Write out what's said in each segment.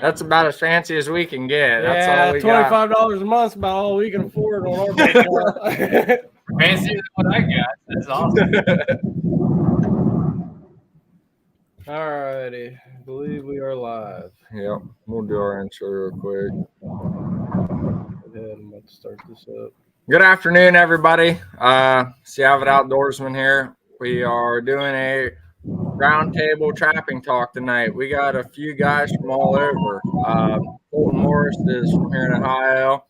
That's about as fancy as we can get. That's Yeah, all we got. $25 a month is about all we can afford on our bank account. Fancier than what I got. That's awesome. Alrighty, I believe we are live. Yep, we'll do our intro real quick. Go ahead, I'm about to start this up. Good afternoon, everybody. It's the Avid Outdoorsman here. We are doing a roundtable trapping talk tonight. We got a few guys from all over. Colton Morris is from here in Ohio.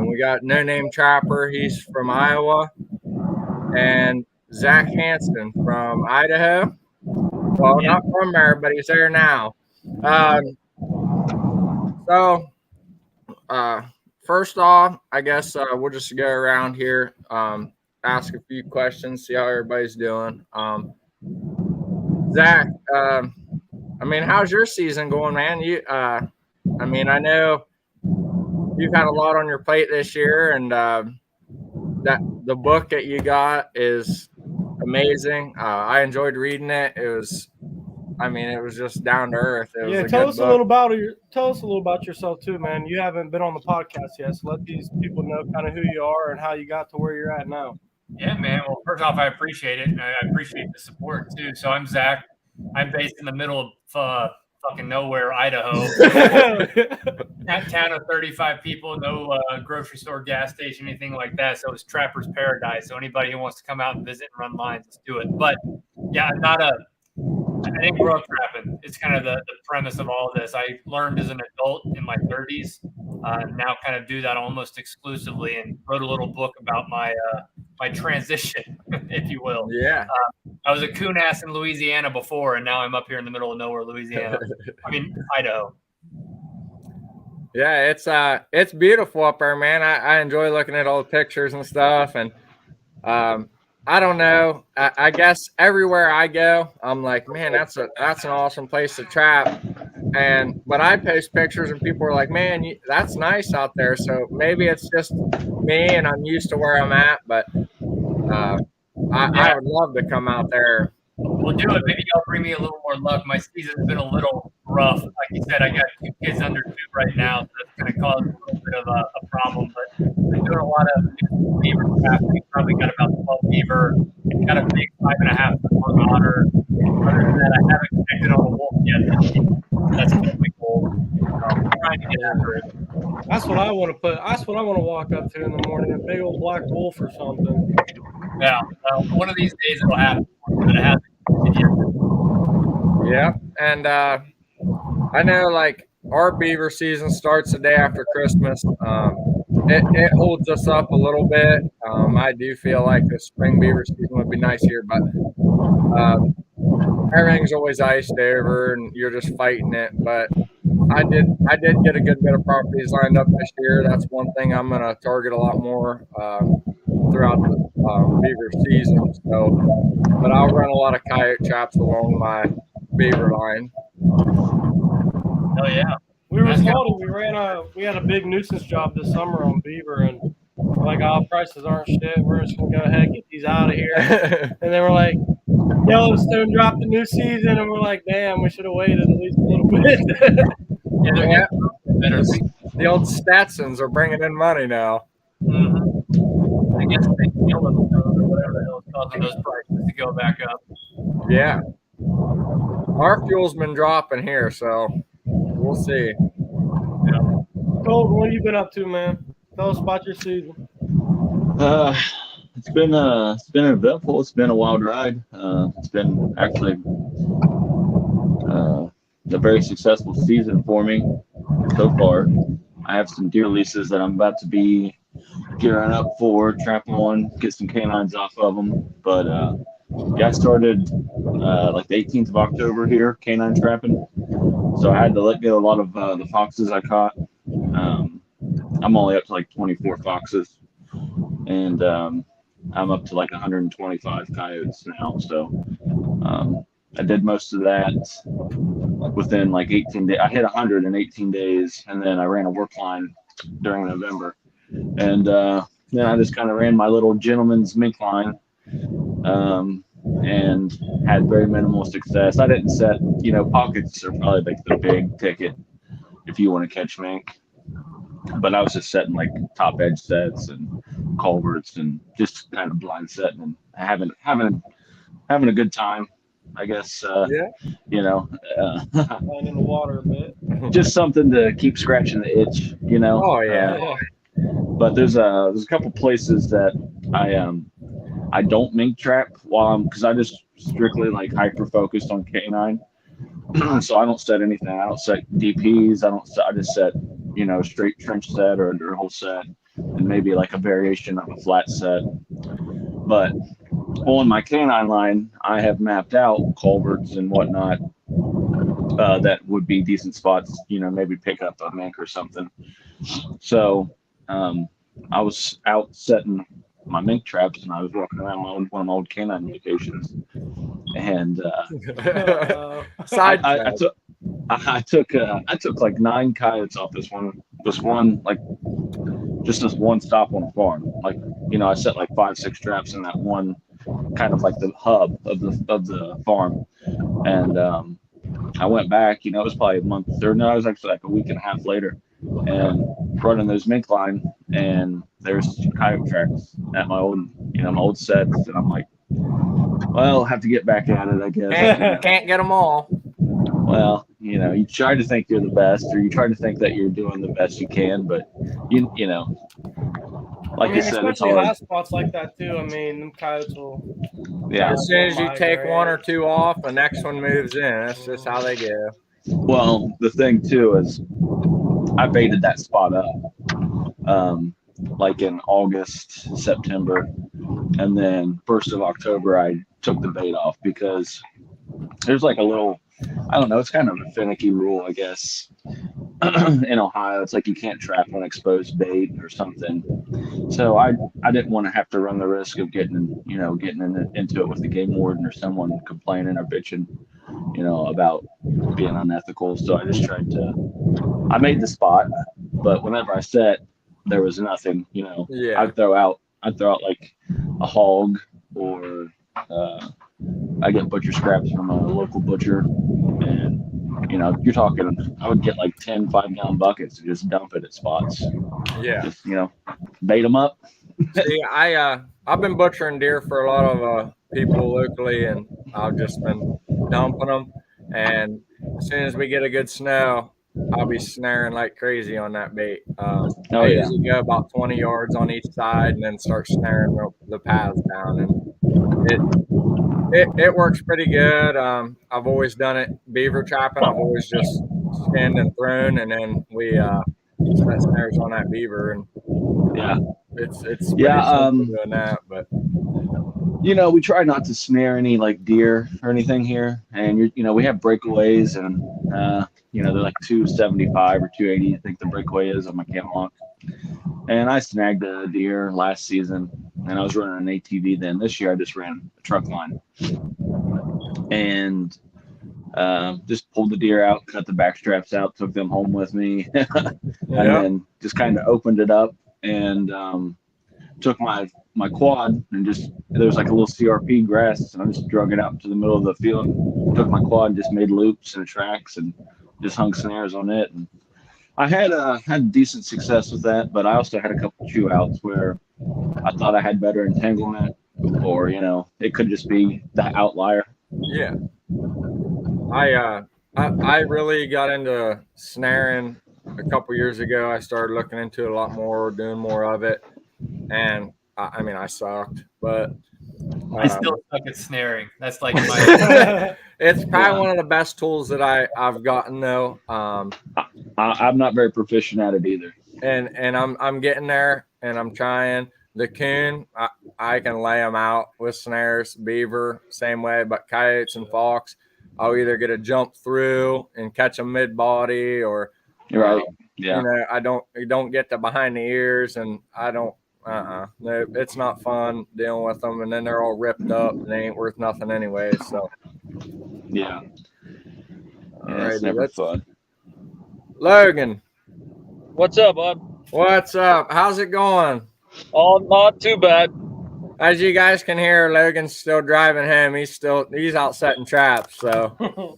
We got No Name Trapper. He's from Iowa. And Zach Hansen from Idaho. Well, not from there, but he's there now. First off, I guess we'll just go around here, ask a few questions, see how everybody's doing. Zach, how's your season going, man? I know you've had a lot on your plate this year, and that the book that you got is amazing. I enjoyed reading it. It was just down to earth. Tell us a little about yourself too, man. You haven't been on the podcast yet, so let these people know kind of who you are and how you got to where you're at now. Yeah, man. Well, first off, I appreciate it. I appreciate the support too. So I'm Zach. I'm based in the middle of fucking nowhere, Idaho. That town of 35 people, no grocery store, gas station, anything like that. So it's trapper's paradise. So anybody who wants to come out and visit and run lines, let's do it. But yeah, I didn't grow up trapping. It's kind of the premise of all of this. I learned as an adult in my 30s. Now kind of do that almost exclusively, and wrote a little book about my transition, if you will. Yeah. I was a coon ass in Louisiana before, and now I'm up here in the middle of nowhere, Louisiana. Idaho. Yeah, it's beautiful up there, man. I enjoy looking at all the pictures and stuff, and I don't know. I guess everywhere I go, I'm like, man, that's an awesome place to trap. But I post pictures and people are like, man, that's nice out there. So maybe it's just me and I'm used to where I'm at. But I would love to come out there. We'll do it. Maybe y'all bring me a little more luck. My season's been a little rough. Like you said, I got 2 kids under 2 right now, so that's going to cause a little bit of a problem. But I'm doing a lot of beaver trapping. Probably got about 12 beaver. Got a big 5.5 foot otter. Other than that, I haven't connected on a wolf yet. That's definitely cool. I'm trying to get after it. That's what I want to put. That's what I want to walk up to in the morning, a big old black wolf or something. Yeah, one of these days it'll happen. But it hasn't yet. Yeah, and I know like our beaver season starts the day after Christmas. It holds us up a little bit. I do feel like the spring beaver season would be nice here, but everything's always iced over and you're just fighting it. But I did get a good bit of properties lined up this year. That's one thing I'm going to target a lot more throughout the beaver season. But I'll run a lot of coyote traps along my beaver line. Oh yeah. We had a big nuisance job this summer on beaver, and like, prices aren't shit. We're just gonna go ahead and get these out of here. And they were like, Yellowstone dropped the new season, and we're like, damn, we should have waited at least a little bit. Yeah, the old Stetsons are bringing in money now. Mm-hmm. I guess they feel or whatever the hell is causing those prices to go back up. Yeah. Our fuel's been dropping here, so we'll see. Yeah. Colton, what have you been up to, man? Tell us about your season. It's been eventful. It's been a wild ride. It's been actually a very successful season for me so far. I have some deer leases that I'm about to be gearing up for, trap on, get some canines off of them. But I started like the 18th of October here, canine trapping. So I had to let go a lot of the foxes I caught. I'm only up to like 24 foxes, and I'm up to like 125 coyotes now. So I did most of that within like 18 days. I hit 100 in 18 days, and then I ran a work line during November. And then I just kind of ran my little gentleman's mink line. and had very minimal success. I didn't set, pockets are probably like the big ticket if you want to catch mink, but I was just setting like top edge sets and culverts and just kind of blind setting and having a good time, I guess. Yeah. Playing in the water a bit. Just something to keep scratching the itch, Oh yeah. But there's a couple places that I don't mink trap because I just strictly like hyper focused on canine. So I don't set anything. I don't set DPs. I just set, straight trench set or a whole set, and maybe like a variation of a flat set. But on my canine line, I have mapped out culverts and whatnot that would be decent spots. Maybe pick up a mink or something. So I was out setting my mink traps, and I was walking around one of my old canine locations, and I took like 9 coyotes off this one like just this one stop on a farm. Like, I set like 5-6 traps in that one kind of like the hub of the farm, and I went back. It was probably a month or no, it was actually like a week and a half later, and running those mink line, and there's coyote tracks at my old sets, and I'm like, well, I'll have to get back at it, I guess. Can't get them all. Well, you try to think you're the best, or you try to think that you're doing the best you can, but like you said, it's especially hard. hot spots like that too. I mean, them coyotes will. Yeah. As soon as you take 1 or 2 off, the next one moves in. That's just how they go. Well, the thing too is, I baited that spot up, like in August, September, and then 1st of October I took the bait off because there's like a little, I don't know, it's kind of a finicky rule, I guess. In Ohio, it's like you can't trap on exposed bait or something. So I didn't want to have to run the risk of getting into it with the game warden or someone complaining or bitching, about being unethical. So I just I made the spot, but whenever I set, there was nothing. Yeah. I'd throw out like a hog, or I get butcher scraps from a local butcher, and you're talking, I would get like 10 5-gallon buckets to just dump it at spots. Yeah. Just, bait them up. See, I've been butchering deer for a lot of people locally, and I've just been dumping them. And as soon as we get a good snow, I'll be snaring like crazy on that bait. I usually go about 20 yards on each side, and then start snaring the paths down, and it works pretty good. I've always done it beaver trapping. I've always just skinned and thrown, and then we set snares on that beaver, and it's pretty simple doing that. But we try not to snare any like deer or anything here, and we have breakaways, and they're like 275 or 280, I think the breakaway is on my Camelot. And I snagged a deer last season, and I was running an ATV then. This year I just ran a truck line, and just pulled the deer out, cut the back straps out, took them home with me, and then just kind of opened it up, and took my quad, and just, there was like a little CRP grass, and I just drug it out to the middle of the field, took my quad, and just made loops and tracks, and just hung snares on it. And I had decent success with that, but I also had a couple chew outs where I thought I had better entanglement, or it could just be that outlier. Yeah, I really got into snaring a couple years ago. I started looking into it a lot more, doing more of it, and I mean, I sucked, but I still suck at snaring. That's like my. It's probably one of the best tools that I've gotten though. I'm not very proficient at it either, and I'm getting there, and I'm trying. The coon, I can lay them out with snares. Beaver, same way, but coyotes and fox, I'll either get a jump through and catch them mid body, or right. Yeah. I don't get to behind the ears, and I don't. No, it's not fun dealing with them, and then they're all ripped up, and they ain't worth nothing anyway. So. Yeah. Alrighty, it's never fun. Logan. What's up, bud? What's up? How's it going? Oh, not too bad. As you guys can hear, Logan's still driving home. He's out setting traps. So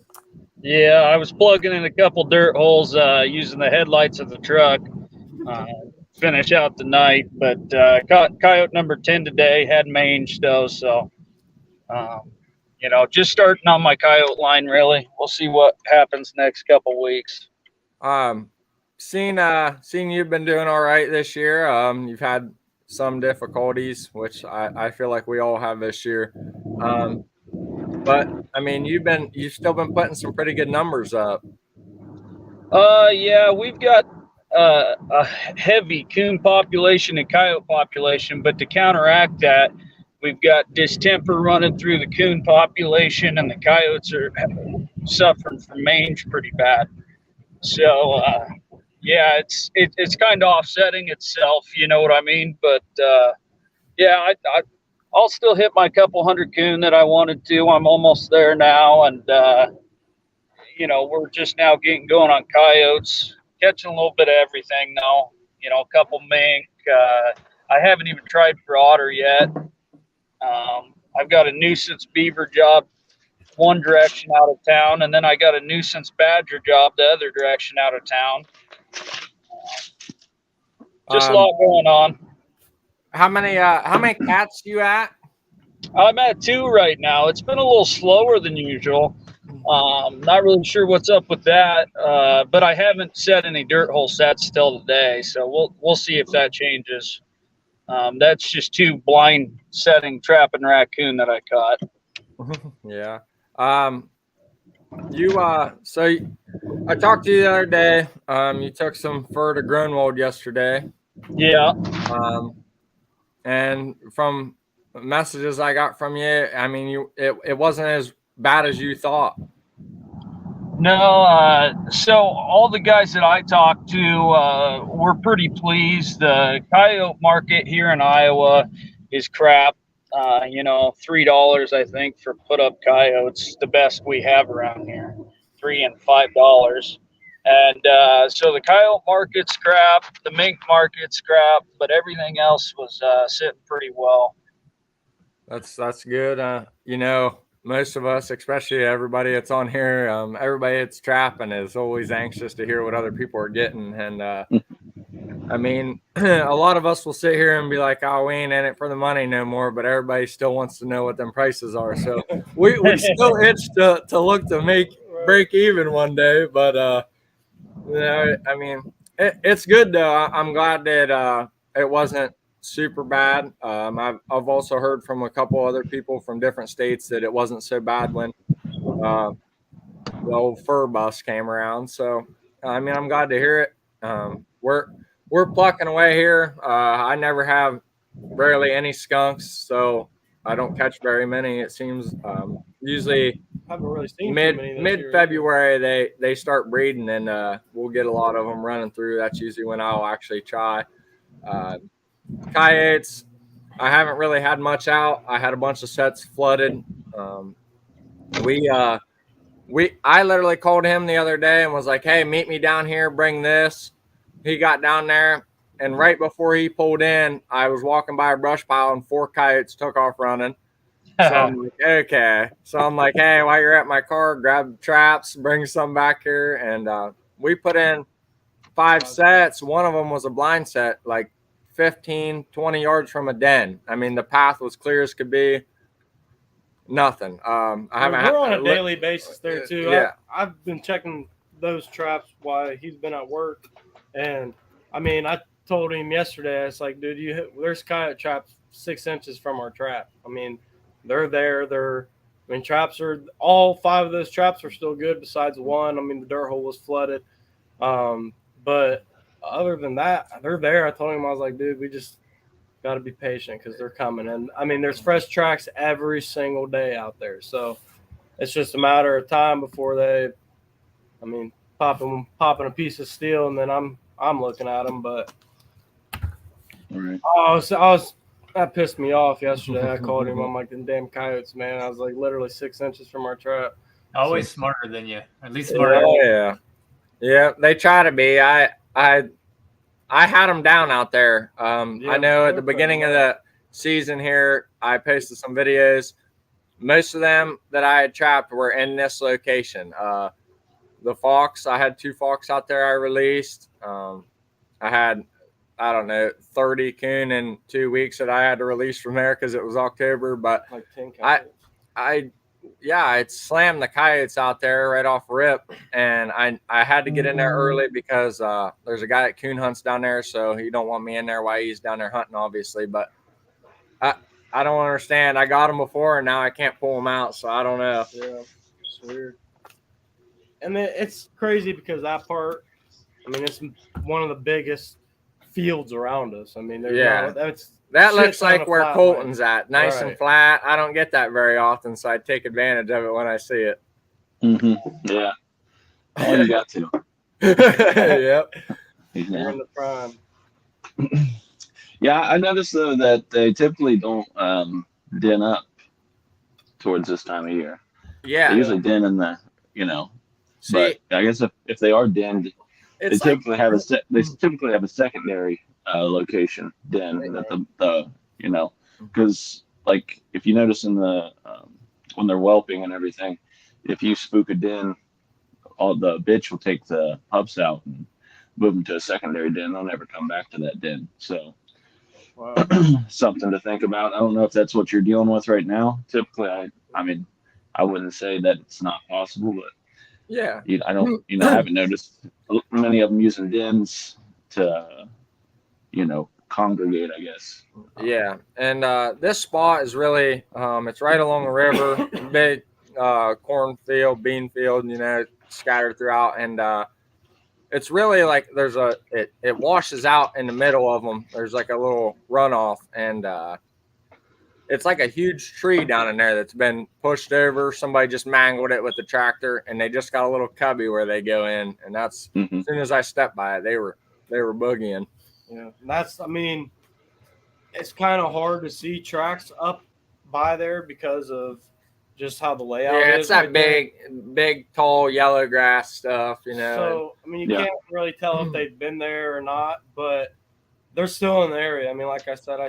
Yeah, I was plugging in a couple dirt holes using the headlights of the truck. Finish out the night, but caught coyote number 10 today. Had mange though, so just starting on my coyote line. Really, we'll see what happens next couple weeks. Seen you've been doing all right this year. You've had some difficulties, which I feel like we all have this year. But I mean, you've still been putting some pretty good numbers up. Yeah, we've got a heavy coon population and coyote population, but to counteract that, we've got distemper running through the coon population, and the coyotes are suffering from mange pretty bad. So yeah, it's kind of offsetting itself, you know what I mean? But yeah, I'll still hit my couple hundred coon that I wanted to. I'm almost there now, and we're just now getting going on coyotes, catching a little bit of everything now. A couple mink. I haven't even tried for otter yet. I've got a nuisance beaver job one direction out of town, and then I got a nuisance badger job the other direction out of town. Just a lot going on. How many cats you at? I'm at 2 right now. It's been a little slower than usual. Not really sure what's up with that, but I haven't set any dirt hole sets till today, so we'll see if that changes. That's just 2 blind setting trapping raccoon that I caught. Yeah. So I talked to you the other day. You took some fur to Grunwald yesterday. Yeah. And from messages I got from you, I mean, it wasn't as bad as you thought. No, so all the guys that I talked to were pretty pleased. The coyote market here in Iowa is crap. $3 I think for put up coyotes, the best we have around here, $3 and $5. And so the coyote market's crap, the mink market's crap, but everything else was sitting pretty well. That's good. Most of us, especially everybody that's on here, everybody that's trapping is always anxious to hear what other people are getting. And I mean, a lot of us will sit here and be like, "Oh, we ain't in it for the money no more," but everybody still wants to know what them prices are. So we still itch to look to break even one day. But I mean, it's good though. I'm glad that it wasn't super bad. I've also heard from a couple other people from different states that it wasn't so bad when the old fur bus came around. So I mean, I'm glad to hear it. We're plucking away here. I never have barely any skunks, so I don't catch very many. It seems usually I haven't really seen mid February they start breeding, and we'll get a lot of them running through. That's usually when I'll actually try. Coyotes, I haven't really had much out. I had a bunch of sets flooded. I literally called him the other day and was like, "Hey, meet me down here. Bring this." He got down there, and right before he pulled in, I was walking by a brush pile, and 4 coyotes took off running. So I'm like, okay. So I'm like, hey, while you're at my car, grab traps, bring some back here, and we put in 5 sets. One of them was a blind set, like 15, 20 yards from a den. I mean, the path was clear as could be. Nothing. We're on a daily basis there too. Yeah. I've been checking those traps while he's been at work, and I mean, I told him yesterday, it's like, dude, there's coyote traps 6 inches from our trap. I mean, they're there. Traps are all 5 of those traps are still good besides one. I mean, the dirt hole was flooded, but other than that, they're there. I told him, I was like, dude, we just got to be patient because they're coming. And I mean, there's fresh tracks every single day out there. So it's just a matter of time before they, I mean, popping a piece of steel, and then I'm looking at them. But that pissed me off yesterday. I called him. I'm like, the damn coyotes, man. I was like, literally 6 inches from our trap. Always smarter than you, at least smarter. Yeah. They try to be. I had them down out there. I know at the beginning of season here, I posted some videos. Most of them that I had trapped were in this location. The fox, I had 2 fox out there I released. I had, I don't know, 30 coon in 2 weeks that I had to release from there because it was October. But Like 10 I slammed the coyotes out there right off rip, and I had to get in there early because there's a guy that coon hunts down there, so he don't want me in there while he's down there hunting, obviously. But I don't understand. I got him before, and now I can't pull him out, so I don't know. Yeah, it's weird. And then it's crazy because that part, I mean, it's one of the biggest fields around us. I mean, that looks like where Colton's at, nice right. and flat. I don't get that very often, so I take advantage of it when I see it. Yeah. Oh, you got to. Yep. You're in the prime. Yeah, I noticed though that they typically don't den up towards this time of year. Yeah. They usually den in the, See, but I guess if they are denned, they typically have a secondary location den that the because like if you notice in the when they're whelping and everything, if you spook a den, all the bitch will take the pups out and move them to a secondary den. They'll never come back to that den. So something to think about. I don't know if that's what you're dealing with right now. Typically, I mean, I wouldn't say that it's not possible, but yeah, I don't, I haven't noticed many of them using dens to, congregate, I guess. Yeah, and this spot is really, it's right along the river, big cornfield, bean field, scattered throughout, and it's really like it washes out in the middle of them. There's like a little runoff, and it's like a huge tree down in there that's been pushed over. Somebody just mangled it with the tractor, and they just got a little cubby where they go in, and that's as soon as I stepped by it, they were boogieing. Yeah, I mean, it's kind of hard to see tracks up by there because of just how the layout is. Yeah, it's that big, tall yellow grass stuff, So, I mean, you can't really tell if they've been there or not, but they're still in the area. I mean, like I said,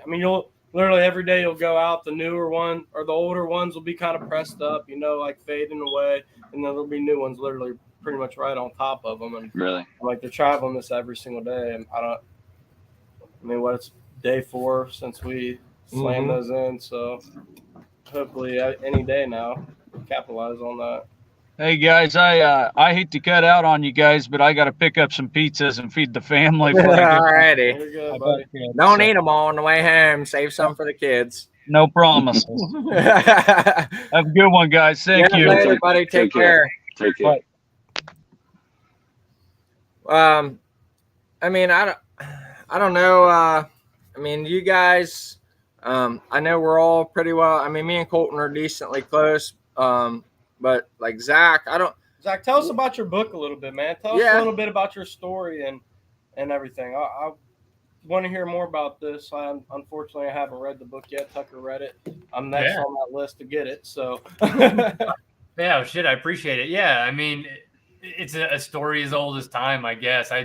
you'll literally every day you'll go out, the newer one or the older ones will be kind of pressed up, like fading away, and then there'll be new ones literally pretty much right on top of them. And really, like they're traveling this every single day, and it's day 4 since we slammed those in, so hopefully any day now capitalize on that. Hey guys, I hate to cut out on you guys, but I got to pick up some pizzas and feed the family. Alrighty, You're good, buddy. Don't eat them all on the way home. Save some for the kids. No promises. Have a good one, guys. Thank you. Later, buddy. Take care. Take care. Bye. I mean, I don't know. I mean, you guys, I know we're all pretty well. I mean, me and Colton are decently close. But like Zach, Zach, tell us about your book a little bit, man. Tell us a little bit about your story and everything. I want to hear more about this. Unfortunately, I haven't read the book yet. Tucker read it. I'm next on that list to get it. So, yeah, shit, I appreciate it. Yeah, I mean, it's a story as old as time, I guess. I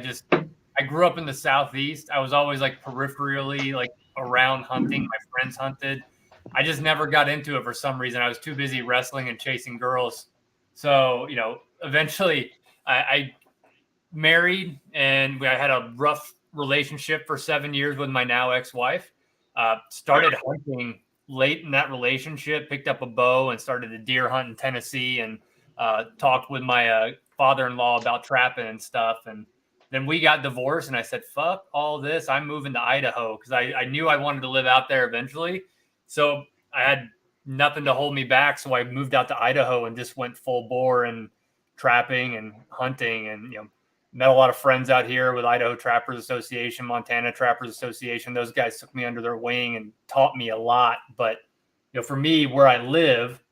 grew up in the Southeast. I was always like peripherally like around hunting. My friends hunted. I just never got into it for some reason. I was too busy wrestling and chasing girls. So, eventually I married, and I had a rough relationship for 7 years with my now ex-wife. Started hunting late in that relationship, picked up a bow and started a deer hunt in Tennessee, and talked with my father-in-law about trapping and stuff. And then we got divorced, and I said, fuck all this. I'm moving to Idaho because I knew I wanted to live out there eventually. So I had nothing to hold me back. So I moved out to Idaho and just went full bore and trapping and hunting, and, met a lot of friends out here with Idaho Trappers Association, Montana Trappers Association. Those guys took me under their wing and taught me a lot. But, for me, where I live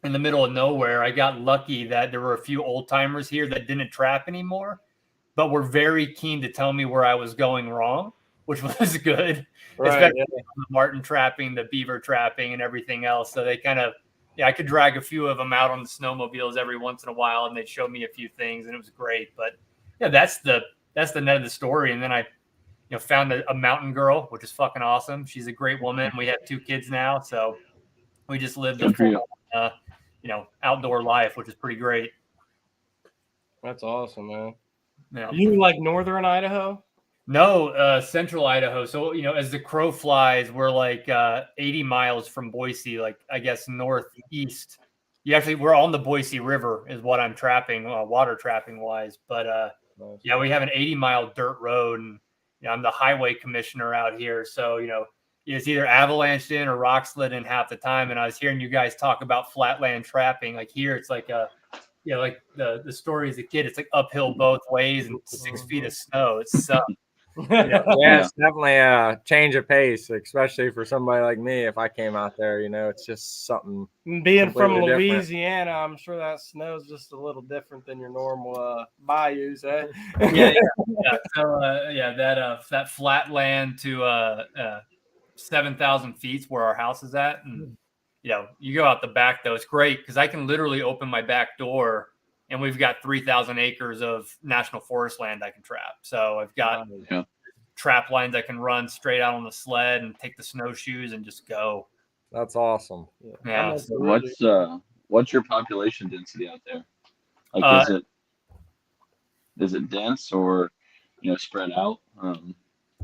in the middle of nowhere, I got lucky that there were a few old timers here that didn't trap anymore, but were very keen to tell me where I was going wrong, which was good. Especially the marten trapping, the beaver trapping, and everything else. So they kind of, I could drag a few of them out on the snowmobiles every once in a while, and they'd show me a few things, and it was great. But yeah, that's the net of the story. And then I found a mountain girl, which is fucking awesome. She's a great woman. We have 2 kids now, so we just lived a Good for full, you. outdoor life, which is pretty great. That's awesome, man. Yeah. You like northern Idaho? No, central Idaho. So, as the crow flies, we're like 80 miles from Boise, like I guess northeast. We're on the Boise River is what I'm trapping, water trapping wise. But Nice. yeah, we have an 80-mile dirt road, and I'm the highway commissioner out here. So, it's either avalanched in or rock slid in half the time. And I was hearing you guys talk about flatland trapping. Like here, it's like like the story as a kid, it's like uphill both ways and 6 feet of snow. It sucks. Yeah, it's definitely a change of pace, especially for somebody like me. If I came out there, it's just something. Being from completely different. Louisiana, I'm sure that snow's just a little different than your normal bayous, eh? Yeah. So that flat land to 7,000 feet is where our house is at, and you go out the back though, it's great because I can literally open my back door and we've got 3,000 acres of national forest land I can trap. So I've got trap lines I can run straight out on the sled and take the snowshoes and just go. That's awesome. Yeah. What's your population density out there? Like, is it dense or spread out? A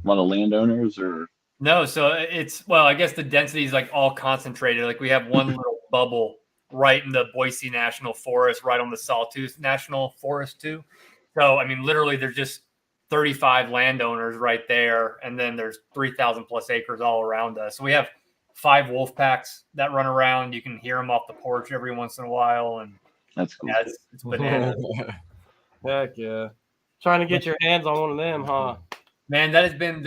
lot of landowners or? No, so I guess the density is like all concentrated. Like we have one little bubble right in the Boise National Forest, right on the Sawtooth National Forest too. So, I mean, literally there's just 35 landowners right there. And then there's 3,000 plus acres all around us. So we have 5 wolf packs that run around. You can hear them off the porch every once in a while. And that's cool. Yeah, it's bananas. Heck yeah. Trying to get your hands on one of them, huh? Man, that has been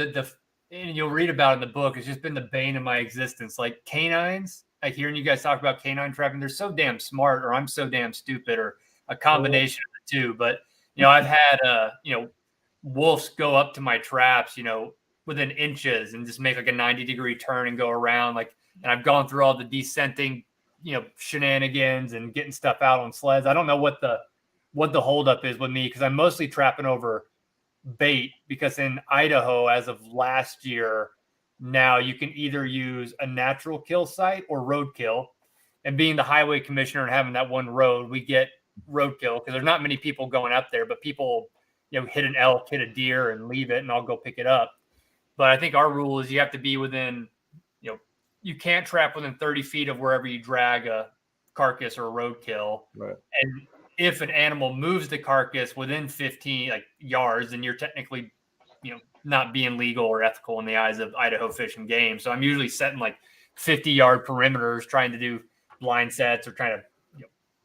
and you'll read about it in the book. It's just been the bane of my existence. Like canines, like hearing you guys talk about canine trapping, they're so damn smart, or I'm so damn stupid, or a combination of the two. But I've had wolves go up to my traps, within inches and just make like a 90-degree turn and go around. Like, and I've gone through all the descenting, shenanigans and getting stuff out on sleds. I don't know what the holdup is with me because I'm mostly trapping over bait, because in Idaho, as of last year, now you can either use a natural kill site or roadkill. And being the highway commissioner and having that one road, we get roadkill because there's not many people going up there, but people, hit an elk, hit a deer and leave it, and I'll go pick it up. But I think our rule is you have to be within, you can't trap within 30 feet of wherever you drag a carcass or a roadkill. Right. And if an animal moves the carcass within 15 yards, then you're technically, not being legal or ethical in the eyes of Idaho Fish and Game. So I'm usually setting like 50-yard perimeters, trying to do line sets or trying to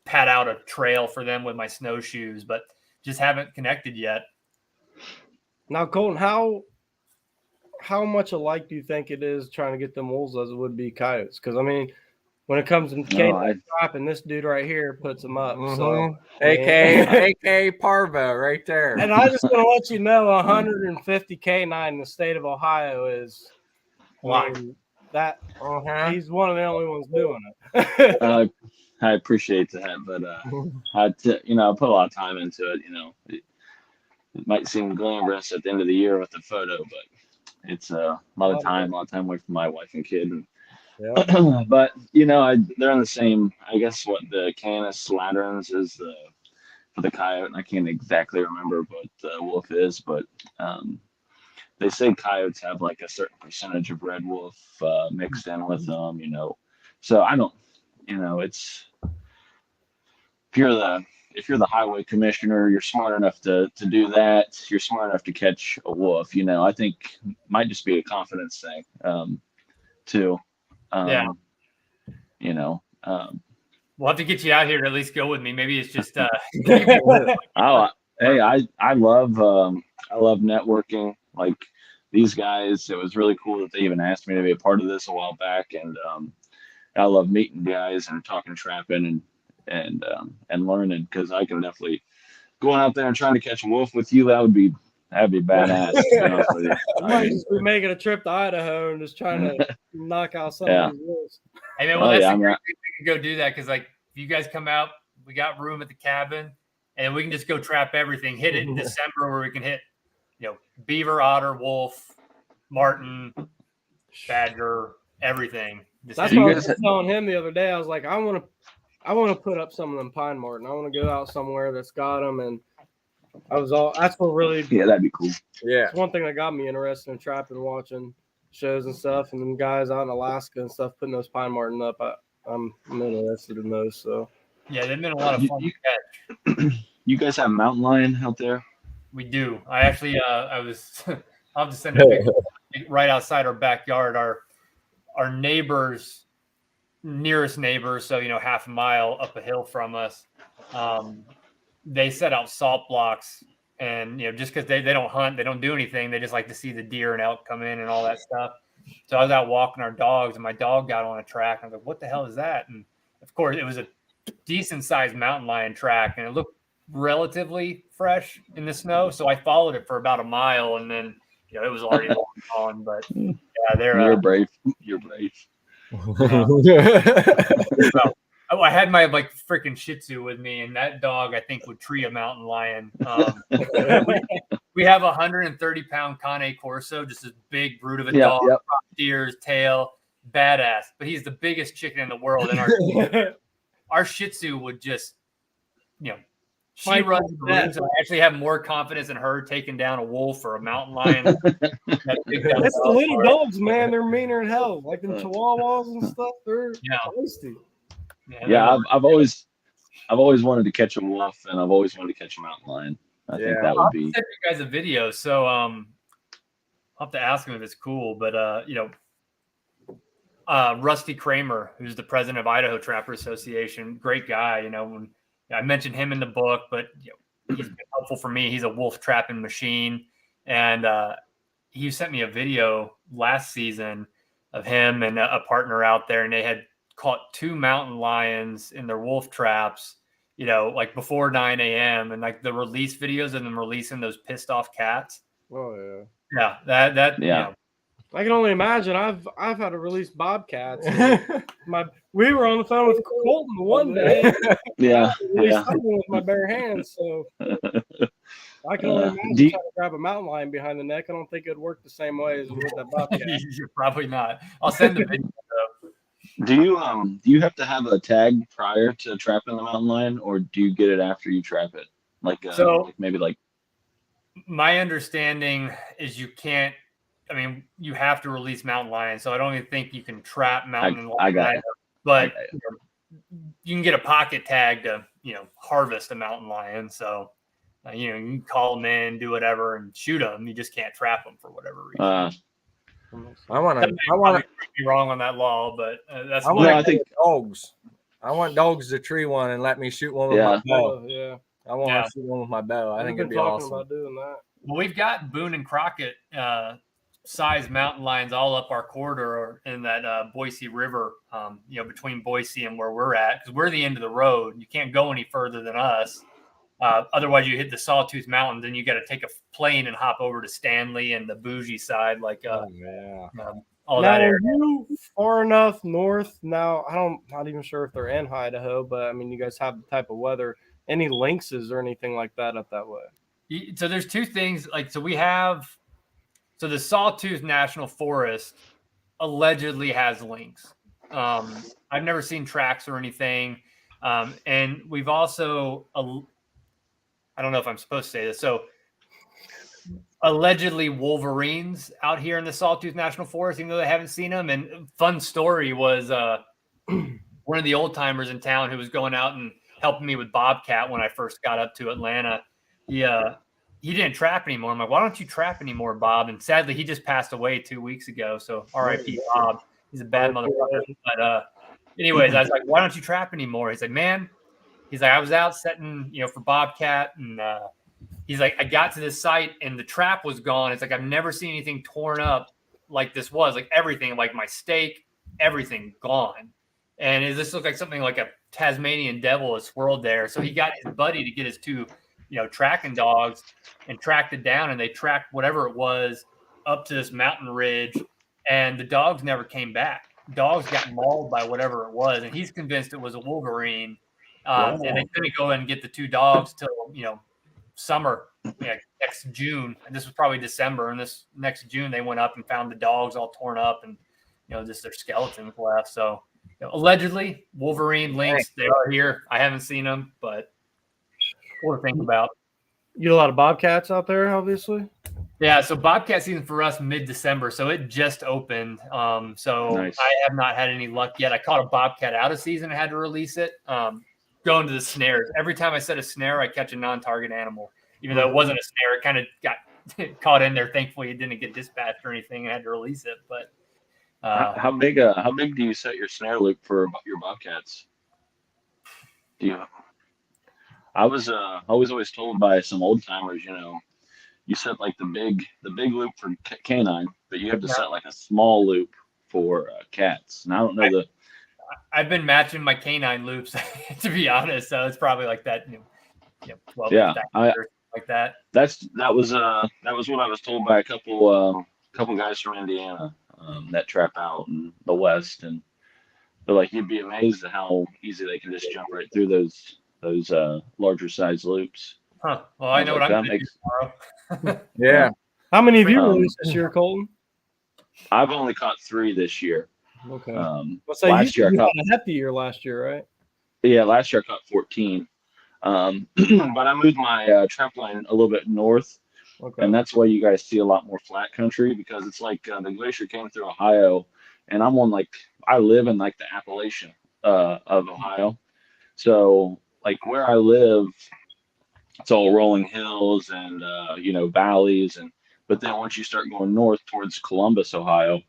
pad out a trail for them with my snowshoes, but just haven't connected yet. Now, Colton, how much alike do you think it is trying to get them wolves as it would be coyotes? Because I mean, when it comes to trapping, this dude right here puts them up. So, AK Parvo right there. And I just want to let you know, 150 canine in the state of Ohio is that. He's one of the only ones doing it. I appreciate that, but I put a lot of time into it. It might seem glamorous at the end of the year with the photo, but it's a lot of time away from my wife and kid. And, but they're in the same. I guess what the Canis laterans is for the coyote, and I can't exactly remember what the wolf is, but they say coyotes have like a certain percentage of red wolf mixed in with them. So I don't. It's if you're the highway commissioner, you're smart enough to do that. You're smart enough to catch a wolf. I think it might just be a confidence thing, too. We'll have to get you out here to at least go with me. Maybe it's just hey, I love networking. Like these guys, it was really cool that they even asked me to be a part of this a while back, and I love meeting guys and talking trapping and learning, because I can definitely going out there and trying to catch a wolf with you. That'd be badass. I might just be making a trip to Idaho and just trying to knock out some of these wolves. Hey man, that's a great thing. We can go do that, because like if you guys come out, we got room at the cabin, and we can just go trap everything. Hit it in December where we can hit beaver, otter, wolf, marten, badger, everything. That's what I was telling him the other day. I was like, I want to put up some of them pine marten. I want to go out somewhere that's got them, and that's what really. Yeah, that'd be cool. Yeah, it's one thing that got me interested in trapping, watching shows and stuff, and then guys out in Alaska and stuff putting those pine marten up. I'm interested in those. So yeah, they've been a lot of fun to catch. You guys have mountain lion out there? We do. I actually, I'll have to send a picture right outside our backyard. Our neighbors, nearest neighbors, so half a mile up a hill from us, they set out salt blocks, and just because they don't hunt, they don't do anything, they just like to see the deer and elk come in and all that stuff. So I was out walking our dogs, and my dog got on a track. And I was like, "What the hell is that?" And of course, it was a decent sized mountain lion track, and it looked relatively fresh in the snow. So I followed it for about a mile, and then it was already long gone. But yeah, You're brave. You're brave. So, I had my freaking Shih Tzu with me, and that dog I think would tree a mountain lion. We have a 130-pound Cane Corso, just this big brute of a dog, ears, tail, badass. But he's the biggest chicken in the world, and our Shih Tzu would just, she runs the rooms, and I actually have more confidence in her taking down a wolf or a mountain lion. It's the little dogs, man. They're meaner than hell. Like the Chihuahuas and stuff. They're tasty. Yeah, I've always wanted to catch a wolf, and I've always wanted to catch a mountain lion. I think that would be. I'll send you guys a video, so I'll have to ask him if it's cool. But Rusty Kramer, who's the president of Idaho Trapper Association, great guy. When I mentioned him in the book, but he's been helpful for me. He's a wolf trapping machine, and he sent me a video last season of him and a partner out there, and they had caught 2 mountain lions in their wolf traps, before 9 a.m. and the release videos of them releasing those pissed off cats. Oh yeah. Yeah. I can only imagine. I've had to release bobcats. We were on the phone with Colton one day. Yeah. Something with my bare hands. So I can only imagine trying to grab a mountain lion behind the neck. I don't think it'd work the same way as with that bobcat. Probably not. I'll send a video though. Do you have to have a tag prior to trapping the mountain lion, or do you get it after you trap it? My understanding is you can't. I mean, you have to release mountain lions, so I don't even think you can trap mountain lions. But you can get a pocket tag to harvest a mountain lion. So you can call them in, do whatever, and shoot them. You just can't trap them for whatever reason. I want to be wrong on that law, but that's. I think dogs. I want dogs to tree one and let me shoot one with my bow. I want to shoot one with my bow. I think it'd be awesome. About doing that. Well, we've got Boone and Crockett size mountain lions all up our corridor in that Boise River, between Boise and where we're at, because we're the end of the road. You can't go any further than us. Otherwise, you hit the Sawtooth Mountains, and you got to take a plane and hop over to Stanley and the bougie side, all that area. Are you far enough north now? Not even sure if they're in Idaho, but I mean, you guys have the type of weather. Any lynxes or anything like that up that way? So there's 2 things. So the Sawtooth National Forest allegedly has lynx. I've never seen tracks or anything. And we've also, I don't know if I'm supposed to say this. So allegedly wolverines out here in the Sawtooth National Forest, even though they haven't seen them. And fun story was one of the old timers in town who was going out and helping me with bobcat when I first got up to Atlanta. He didn't trap anymore. I'm like, why don't you trap anymore, Bob? And sadly, he just passed away 2 weeks ago. So R.I.P. Bob. He's a bad motherfucker. But anyways, I was like, why don't you trap anymore? He's like, man, I was out setting, for bobcat. And he's like, I got to this site and the trap was gone. It's like, I've never seen anything torn up like this was. Like everything, like my steak, everything gone. And this looked like something like a Tasmanian devil has swirled there. So he got his buddy to get his 2 tracking dogs and tracked it down, and they tracked whatever it was up to this mountain ridge, and the dogs never came back. Dogs got mauled by whatever it was, and he's convinced it was a wolverine. And they couldn't go in and get the 2 dogs till summer next June. And this was probably December, and this next June they went up and found the dogs all torn up and just their skeletons left. So allegedly Wolverine, lynx, they are here. I haven't seen them, but what to think about. You get a lot of bobcats out there, obviously. Yeah, so bobcat season for us mid-December, so it just opened. So Nice. I have not had any luck yet. I caught a bobcat out of season and had to release it. Going to the snares. Every time I set a snare, I catch a non-target animal. Even though it wasn't a snare, it kind of got caught in there. Thankfully, it didn't get dispatched or anything, and I had to release it. But how big do you set your snare loop for your bobcats? I was always told by some old timers, you set like the big loop for canine, but you have to set like a small loop for cats. And I don't know I've been matching my canine loops to be honest, so it's probably like that. 12 like that. That was what I was told by a couple guys from Indiana that trap out in the West, and they're like, you'd be amazed at how easy they can just jump right through those larger size loops. Huh. Well, I know what I'm going to do tomorrow. Yeah. How many have you released this year, Colton? I've only caught 3 this year. Okay. Last year I caught a hefty year last year, right? Yeah, last year I caught 14. But I moved my trap line a little bit north, and that's why you guys see a lot more flat country, because it's like the glacier came through Ohio, and I live in like the Appalachian of Ohio, so like where I live, it's all rolling hills and valleys, but then once you start going north towards Columbus, Ohio,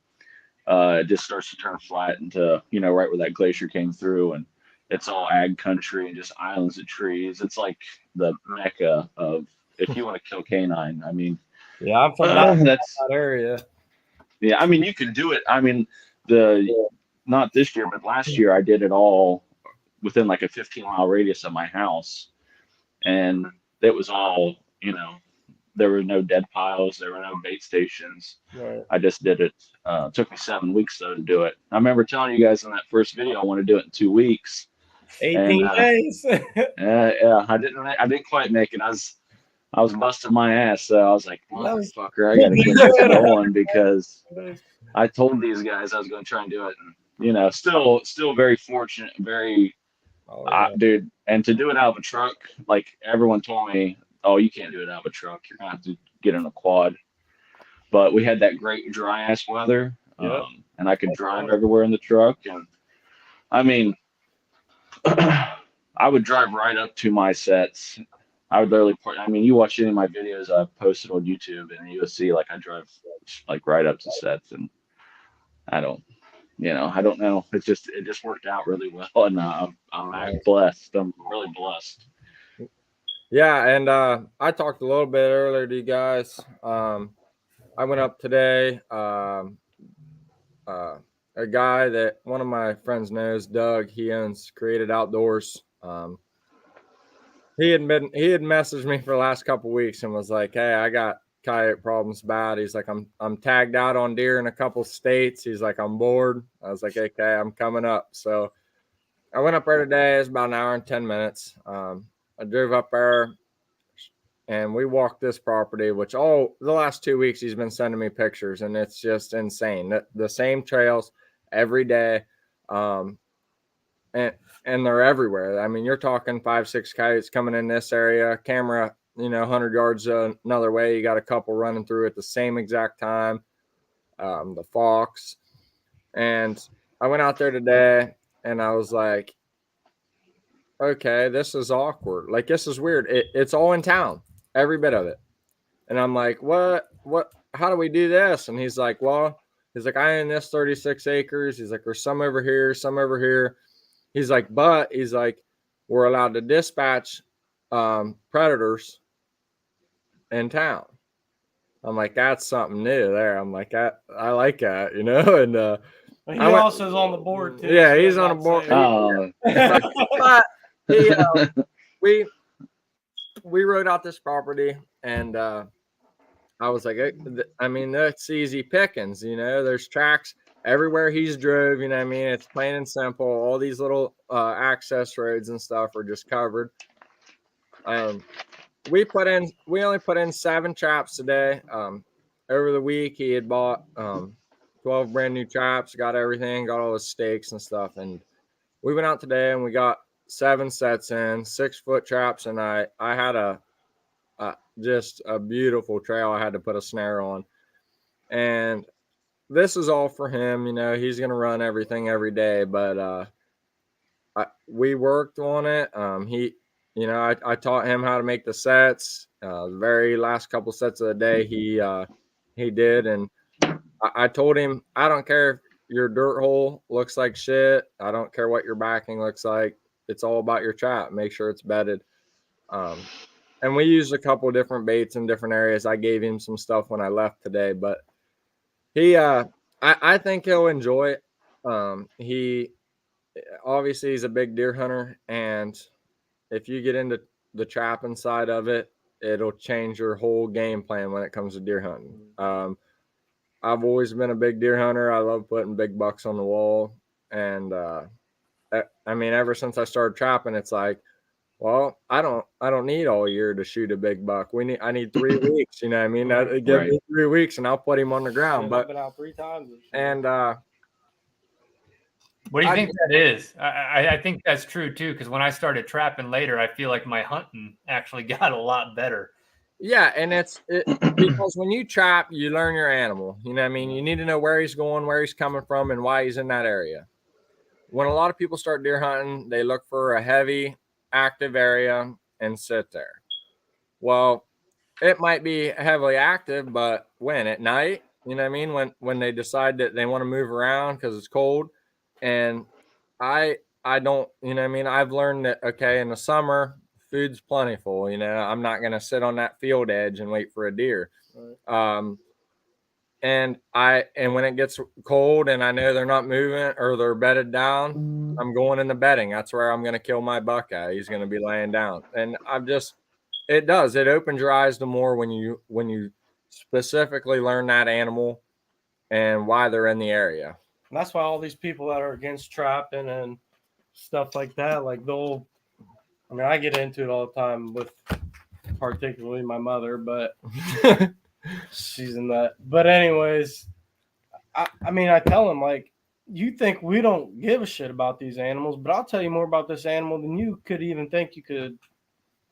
it just starts to turn flat into right where that glacier came through, and it's all ag country and just islands of trees. It's like the mecca of if you want to kill canine. I mean, yeah, I'm from that area. Yeah, I mean, you can do it. I mean, not this year, but last year I did it all within like a 15-mile radius of my house, and it was all there were no dead piles, there were no bait stations. Right. I just did it. It took me 7 weeks though to do it. I remember telling you guys in that first video I want to do it in 2 weeks. 18 days. Yeah, I didn't quite make it. I was busting my ass, so I was like, motherfucker, I gotta get this going, because I told these guys I was gonna try and do it, and still very fortunate, very dude, and to do it out of a truck, like everyone told me, oh, you can't do it out of a truck, you're gonna have to get in a quad. But we had that great dry ass weather, and I could drive everywhere in the truck, and I mean, I would drive right up to my sets. I would literally you watch any of my videos I've posted on YouTube, and you'll see like I drive like right up to sets, and I don't know. It just worked out really well, and I'm blessed. I'm really blessed. Yeah, and I talked a little bit earlier to you guys. I went up today. A guy that one of my friends knows, Doug. He owns Created Outdoors. He had messaged me for the last couple of weeks and was like, "Hey, I got coyote problems bad." He's like, "I'm tagged out on deer in a couple states." He's like, "I'm bored." I was like, "Okay, I'm coming up." So I went up there today. It's about an hour and 10 minutes. I drove up there, and we walked this property, which all the last 2 weeks he's been sending me pictures, and it's just insane. The same trails every day, and they're everywhere. I mean, you're talking 5-6 coyotes coming in this area. Camera, 100 yards another way, you got a couple running through at the same exact time. The fox, and I went out there today, and I was like, okay, this is awkward. Like, this is weird. It's all in town, every bit of it. And I'm like, what, how do we do this? And he's like, I own this 36 acres. He's like, there's some over here, some over here. He's like, but he's like, we're allowed to dispatch predators in town. I'm like, that's something new there. I'm like, I like that, and he also is on the board too. Yeah, he's on the board. But we rode out this property, and I was like, I mean, that's easy pickings. There's tracks everywhere he's drove. It's plain and simple. All these little access roads and stuff are just covered. we only put in 7 traps today. Over the week he had bought 12 brand new traps, got everything, got all the stakes and stuff, and we went out today and we got 7 sets in, 6-foot traps, and I had a just a beautiful trail I had to put a snare on. And this is all for him, he's going to run everything every day, but we worked on it. I taught him how to make the sets. The very last couple sets of the day he did, and I told him, I don't care if your dirt hole looks like shit. I don't care what your backing looks like. It's all about your trap. Make sure it's bedded. And we used a couple different baits in different areas. I gave him some stuff when I left today, but I think he'll enjoy it. He obviously he's a big deer hunter, and if you get into the trapping side of it, it'll change your whole game plan when it comes to deer hunting. I've always been a big deer hunter. I love putting big bucks on the wall, and ever since I started trapping, it's like, well, I don't need all year to shoot a big buck. I need 3 weeks. You know what I mean? Give me 3 weeks, and I'll put him on the ground. I've But been out 3 times. and what do you think that is? I think that's true too, because when I started trapping later, I feel like my hunting actually got a lot better. Yeah, and because when you trap, you learn your animal. You know what I mean? You need to know where he's going, where he's coming from, and why he's in that area. When a lot of people start deer hunting, they look for a heavy, active area and sit there. Well, it might be heavily active, but when? At night? You know what I mean? When they decide that they want to move around because it's cold. And I don't, you know what I mean? I've learned that, okay, in the summer, food's plentiful. I'm not going to sit on that field edge and wait for a deer. Right. And when it gets cold and I know they're not moving or they're bedded down, I'm going in the bedding. That's where I'm going to kill my buck at. He's going to be laying down. And it opens your eyes to more when you specifically learn that animal and why they're in the area. And that's why all these people that are against trapping and stuff like that, like I get into it all the time with particularly my mother, but she's in that. But anyways, I tell them, like, you think we don't give a shit about these animals, but I'll tell you more about this animal than you could even think you could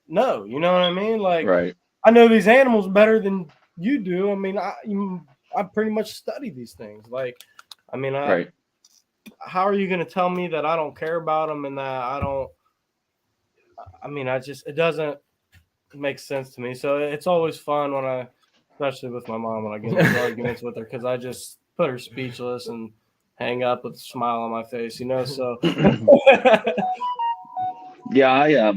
know. You know what I mean? Like, right. I know these animals better than you do. I pretty much study these things. Like, right. How are you going to tell me that I don't care about them and that I don't? It doesn't make sense to me. So it's always fun especially with my mom, when I get into arguments with her, because I just put her speechless and hang up with a smile on my face, So yeah,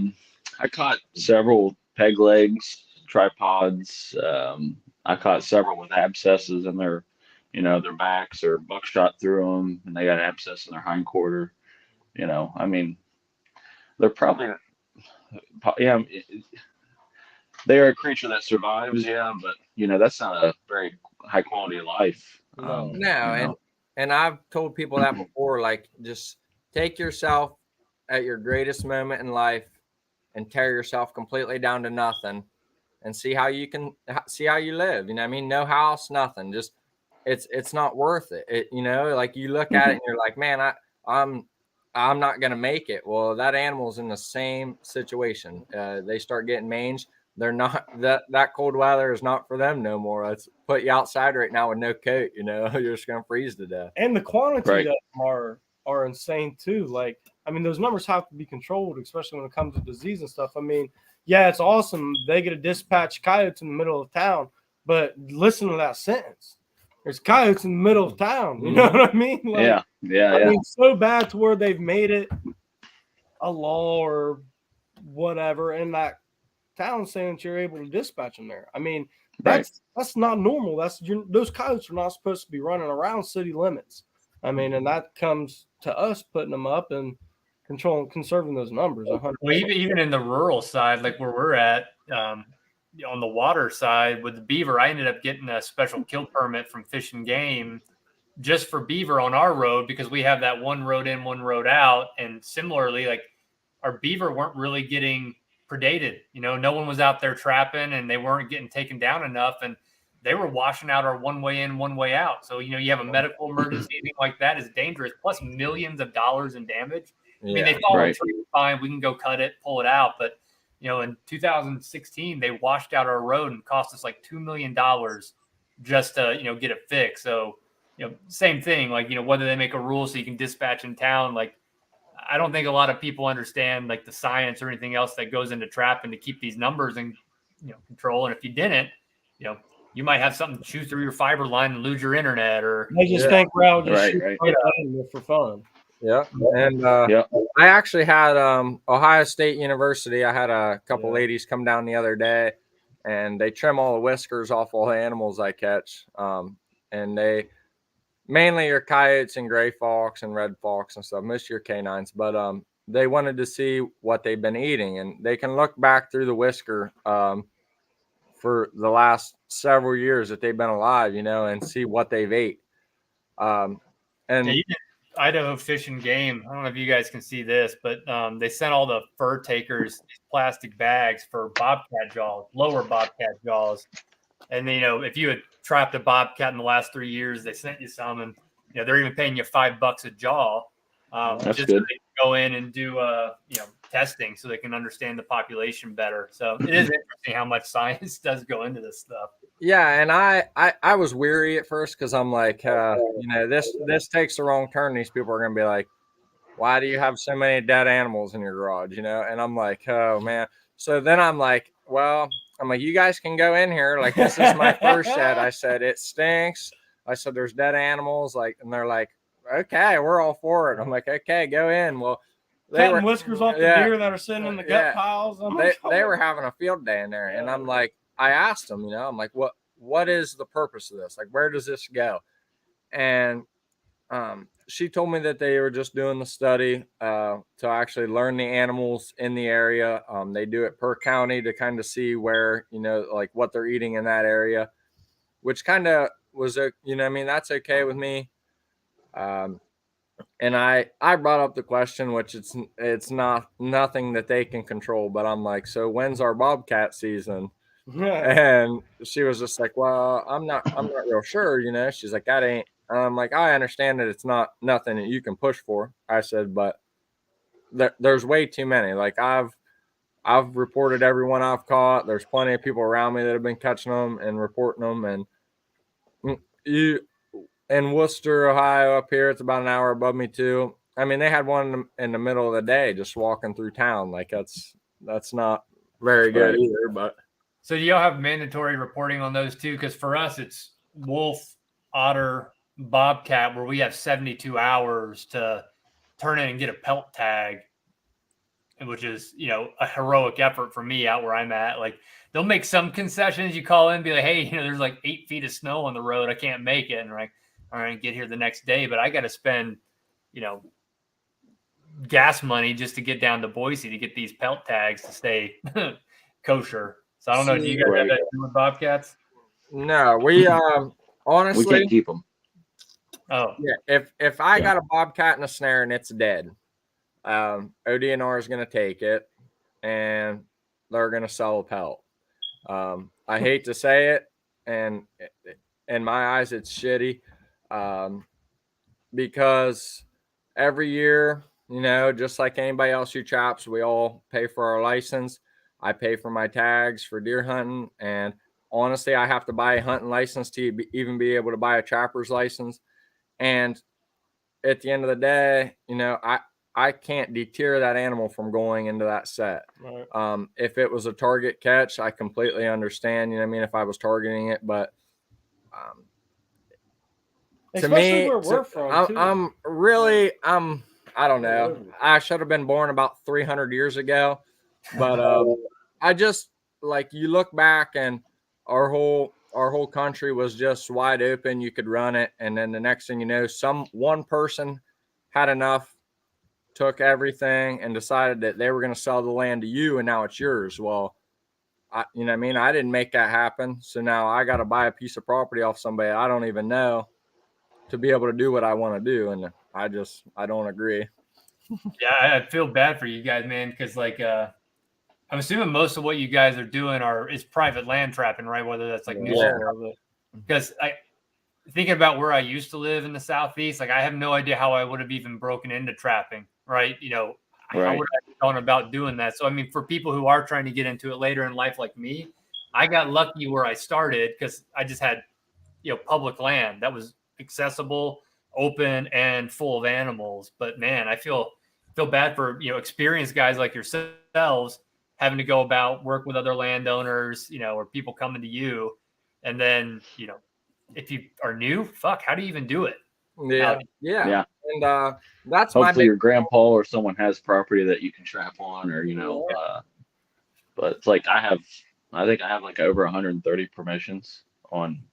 I caught several peg legs, tripods. I caught several with abscesses in their backs, or buckshot through them, and they got abscess in their hindquarter. They're probably, yeah, they are a creature that survives, yeah, but that's not a very high quality of life. No, and I've told people that before, like, just take yourself at your greatest moment in life and tear yourself completely down to nothing and see how you live. You know what I mean? No house, nothing. Just it's not worth it. Like, you look at it and you're like, man, I'm not gonna make it. Well, that animal's in the same situation. They start getting mange. They're not that cold weather is not for them no more. Let's put you outside right now with no coat. You're just gonna freeze to death. And the quantity of them are insane too. Like, those numbers have to be controlled, especially when it comes to disease and stuff. Yeah, it's awesome they get to dispatch coyotes in the middle of town, but listen to that sentence. There's coyotes in the middle of town. You know what I mean? Like, yeah. So bad to where they've made it a law or whatever in that town saying that you're able to dispatch them there. That's not normal. Those coyotes are not supposed to be running around city limits. And that comes to us putting them up and conserving those numbers. 100%. Well, even in the rural side, like where we're at, on the water side with the beaver, I ended up getting a special kill permit from Fish and Game just for beaver on our road, because we have that one road in, one road out. And similarly, like, our beaver weren't really getting predated. No one was out there trapping, and they weren't getting taken down enough, and they were washing out our one way in, one way out. So, you have a medical emergency, anything like that is dangerous, plus millions of dollars in damage. I mean, they fall in tree, fine, we can go cut it, pull it out. But, in 2016, they washed out our road and cost us like $2 million just to, get it fixed. So, same thing, like, whether they make a rule so you can dispatch in town, like, I don't think a lot of people understand like the science or anything else that goes into trapping to keep these numbers in, control. And if you didn't, you might have something chew through your fiber line and lose your internet, or they just think we're out just for fun. Yeah. And I actually had Ohio State University. I had a couple ladies come down the other day, and they trim all the whiskers off all the animals I catch. And they mainly your coyotes and gray fox and red fox and stuff, most of your canines. But they wanted to see what they've been eating, and they can look back through the whisker for the last several years that they've been alive, and see what they've ate. And Idaho Fish and Game, I don't know if you guys can see this, but they sent all the fur takers plastic bags for bobcat jaws, lower bobcat jaws. And if you had trapped a bobcat in the last 3 years, they sent you some, and they're even paying you $5 a jaw. That's just good. so they can go in and do testing so they can understand the population better. So it is interesting how much science does go into this stuff. Yeah, and I was weary at first because I'm like, this takes the wrong turn. These people are gonna be like, why do you have so many dead animals in your garage? And I'm like, oh man. So then I'm like, you guys can go in here. Like, this is my first shed. I said, it stinks. I said, there's dead animals. And they're like, okay, we're all for it. I'm like, okay, go in. Well, cutting whiskers off the deer that are sitting in the gut piles. They were having a field day in there. And I'm like, I asked them, I'm like, what is the purpose of this? Like, where does this go? And she told me that they were just doing the study to actually learn the animals in the area. They do it per county to kind of see where, like what they're eating in that area, which kind of was, that's okay with me. And I brought up the question, which it's not nothing that they can control, but I'm like, so when's our bobcat season? And she was just like, well, I'm not real sure, she's like, that ain't, I'm like, I understand that it's not nothing that you can push for. I said, but there's way too many. Like I've reported everyone I've caught. There's plenty of people around me that have been catching them and reporting them. And you in Worcester, Ohio, up here, it's about an hour above me too. I mean, they had one in the middle of the day just walking through town. Like that's not very good either. But so do y'all have mandatory reporting on those too? Because for us, it's wolf, otter, bobcat, where we have 72 hours to turn in and get a pelt tag, which is, a heroic effort for me out where I'm at. Like they'll make some concessions. You call in and be like, hey, there's like 8 feet of snow on the road. I can't make it. And like, all right, get here the next day, but I got to spend, gas money just to get down to Boise to get these pelt tags to stay kosher. So I don't know. Do you guys have that with bobcats? No, we honestly we can't keep them. Oh yeah. If I got a bobcat in a snare and it's dead, ODNR is going to take it and they're going to sell a pelt. I hate to say it, and in my eyes, it's shitty. Because every year, just like anybody else who traps, we all pay for our license. I pay for my tags for deer hunting. And honestly, I have to buy a hunting license to even be able to buy a trapper's license. And at the end of the day, I can't deter that animal from going into that set. Right. If it was a target catch, I completely understand, if I was targeting it, but especially where we're from, I don't know. I should have been born about 300 years ago, but I just like you look back and our whole country was just wide open. You could run it, and then the next thing you know, one person had enough, took everything, and decided that they were going to sell the land to you, and now it's yours. Well, I didn't make that happen, so now I got to buy a piece of property off somebody I don't even know to be able to do what I want to do, and I don't agree. Yeah, I feel bad for you guys, man, because like I'm assuming most of what you guys are doing is private land trapping, right? Whether that's like because thinking about where I used to live in the Southeast, like I have no idea how I would have even broken into trapping, right? How would I have gone about doing that? So, I mean, for people who are trying to get into it later in life like me, I got lucky where I started because I just had, public land that was accessible, open, and full of animals. But man, I feel bad for, experienced guys like yourselves having to go about work with other landowners, or people coming to you. And then, if you are new, how do you even do it? Yeah. And that's hopefully your grandpa or someone has property that you can trap on, or but it's like I think I have like over 130 permissions on,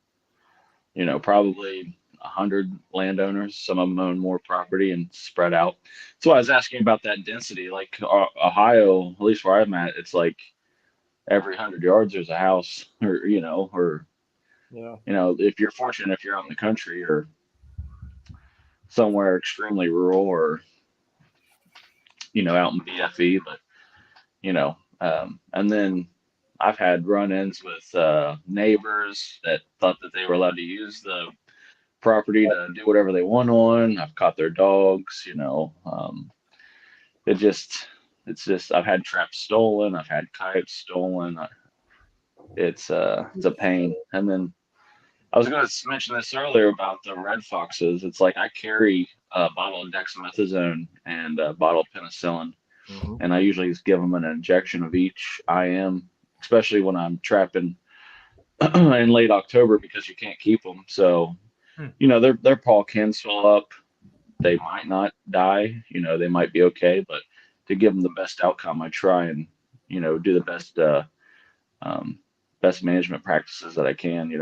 probably 100 landowners. Some of them own more property and spread out. So I was asking about that density. Like Ohio, at least where I'm at, it's like every 100 yards there's a house, or if you're fortunate, if you're out in the country or somewhere extremely rural, or out in BFE, but and then I've had run-ins with neighbors that thought that they were allowed to use the property to do whatever they want on. I've caught their dogs. It's just I've had traps stolen. I've had coyotes stolen. It's a pain. And then I was going to mention this earlier about the red foxes. It's like I carry a bottle of dexamethasone and a bottle of penicillin, and I usually just give them an injection of each IM, especially when I'm trapping in late October because you can't keep them. So, their paw can swell up. They might not die. They might be okay, but to give them the best outcome, I try and do the best management practices that I can.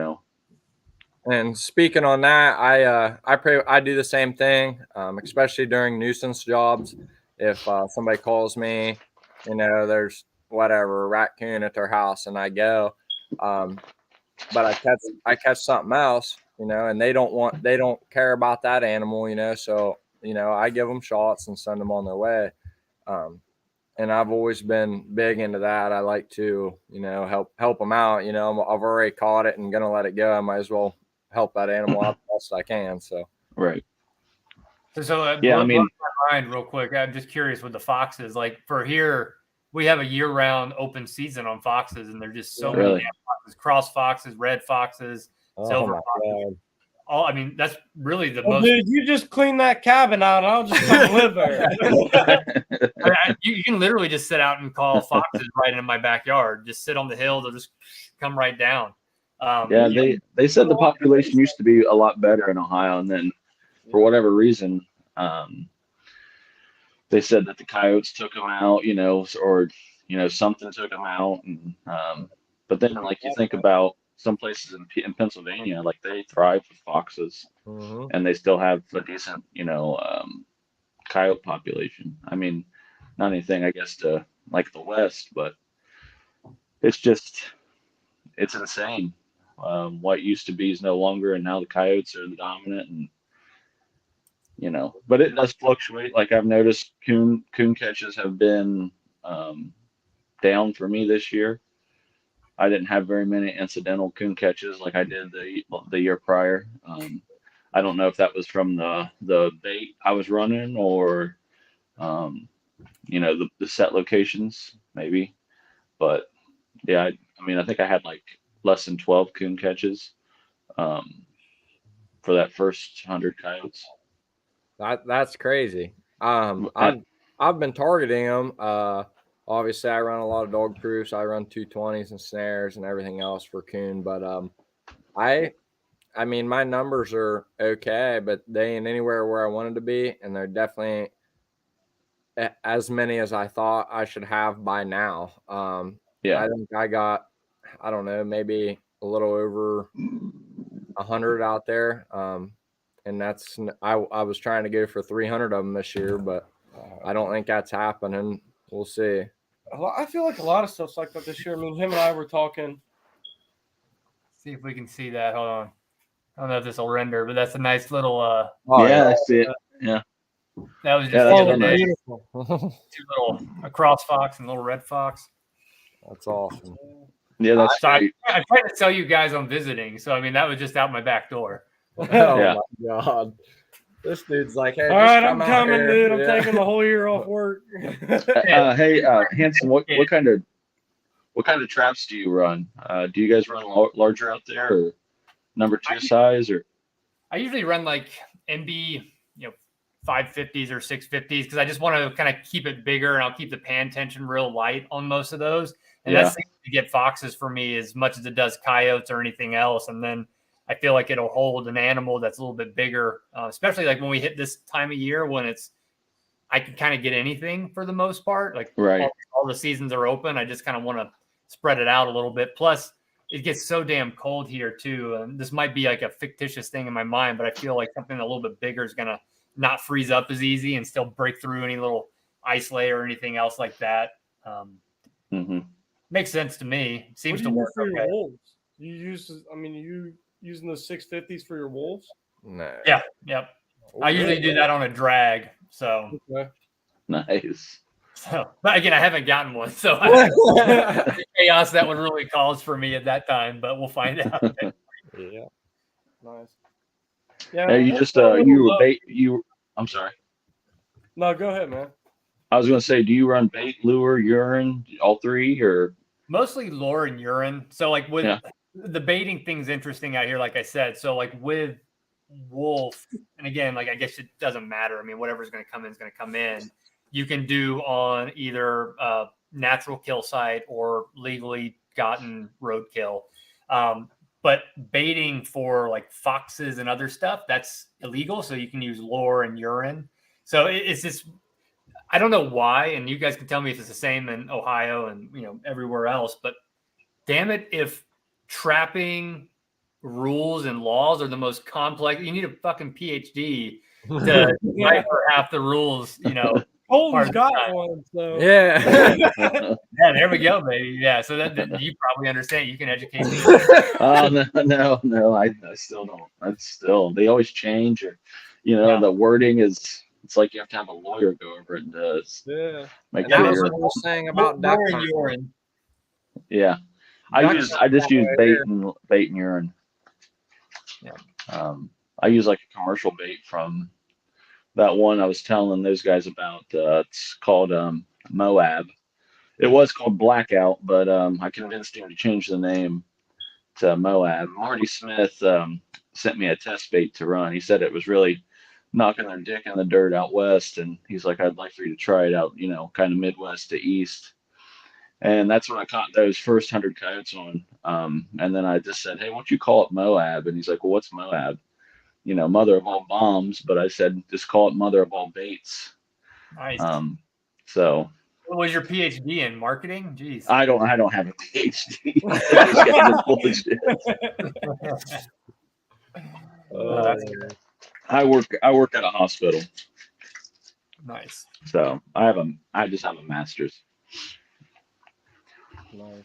And speaking on that, I do the same thing, especially during nuisance jobs. If somebody calls me, there's whatever raccoon at their house, and I go, but I catch something else, and they don't care about that animal, so I give them shots and send them on their way. And I've always been big into that. I like to, help them out. I've already caught it and gonna let it go. I might as well help that animal out the best I can. So right. So yeah, I mean, my mind real quick. I'm just curious with the foxes. Like for here, we have a year-round open season on foxes, and there's just so many foxes: cross foxes, red foxes, silver foxes. I mean, that's really the most. Dude, you just clean that cabin out, and I'll just come live there. You can literally just sit out and call foxes right in my backyard. Just sit on the hill; they'll just come right down. They said the population used to be a lot better in Ohio, and then for whatever reason, they said that the coyotes took them out, or something took them out, and but then like you think about some places in Pennsylvania, like they thrive with foxes, and they still have a decent coyote population. I mean, not anything I guess to like the West, but it's insane. What used to be is no longer, and now the coyotes are the dominant, and but it does fluctuate. Like I've noticed coon catches have been down for me this year. I didn't have very many incidental coon catches like I did the year prior. I don't know if that was from the bait I was running, or the set locations maybe, but yeah, I mean I think I had like less than 12 coon catches for that first 100 coyotes. That's crazy. I've been targeting them. Obviously, I run a lot of dog proofs. I run 220s and snares and everything else for coon. But I mean, my numbers are okay, but they ain't anywhere where I wanted to be, and they're definitely as many as I thought I should have by now. I think I got, I don't know, maybe a little over 100 out there. And that's I was trying to go for 300 of them this year, but I don't think that's happening. We'll see. I feel like a lot of stuff's like that this year. I mean, him and I were talking. See if we can see that. Hold on. I don't know if this will render, but that's a nice little. I see it. Yeah. That was just beautiful. Two little, a cross fox and a little red fox. That's awesome. Yeah, that's So great. I tried to sell you guys on visiting. So I mean, that was just out my back door. Oh Yeah. my god. This dude's like, hey, All just right, come I'm out coming, here. dude. I'm Yeah. taking the whole year off work. Hey, Hanson, what kind of traps do you run? Do you guys run larger out there, or number 2 size, or? I usually run like MB, 550s or 650s because I just want to kind of keep it bigger, and I'll keep the pan tension real light on most of those. And Yeah. that's to get foxes for me as much as it does coyotes or anything else. And then I feel like it'll hold an animal that's a little bit bigger, especially like when we hit this time of year when I can kind of get anything for the most part. Like Right. all the seasons are open. I just kind of want to spread it out a little bit. Plus, it gets so damn cold here too. And this might be like a fictitious thing in my mind, but I feel like something a little bit bigger is going to not freeze up as easy and still break through any little ice layer or anything else like that. Makes sense to me. Seems to work for okay. your wolves. You using those 650s for your wolves? No. Yeah. Yep. I usually do that on a drag. So, Okay. Nice. but again, I haven't gotten one. So the chaos that would really cause for me at that time, but we'll find out. Yeah. Nice. Yeah. Hey, you that's just a little you were low. bait. I'm sorry. No, go ahead, man. I was going to say, do you run bait, lure, urine, all three, or? Mostly lure and urine. So like with Yeah. the baiting thing's interesting out here, like I said. So like with wolf, and again, like I guess it doesn't matter. I mean, whatever's going to come in is going to come in. You can do on either natural kill site or legally gotten roadkill. But baiting for like foxes and other stuff, that's illegal. So you can use lure and urine. So it's just, I don't know why, and you guys can tell me if it's the same in Ohio and everywhere else. But damn it, if trapping rules and laws are the most complex, you need a fucking PhD to decipher half the rules. Colton's got one, so Yeah. Yeah, there we go, baby. Yeah, so that you probably understand. You can educate me. Oh no! I still don't. They always change, or Yeah. the wording is. It's like you have to have a lawyer go over it and yeah. make And that sure was you're. what I was saying about duck Lure and hunting. urine. Yeah, I Duck just hunting use right bait here. and urine. Yeah. I use like a commercial bait from that one I was telling those guys about. It's called Moab. It was called Blackout, but I convinced him to change the name to Moab. Marty Smith sent me a test bait to run. He said it was really knocking their dick in the dirt out west, and he's like, I'd like for you to try it out, kind of Midwest to East. And that's when I caught those first 100 coyotes on. And then I just said, hey, why don't you call it Moab? And he's like, well, what's Moab? Mother of all bombs. But I said, just call it mother of all baits. Nice. So. What was your PhD in marketing? Jeez. I don't have a PhD. I just got this bullshit. That's good. I work at a hospital, Nice. so I just have a master's. Nice.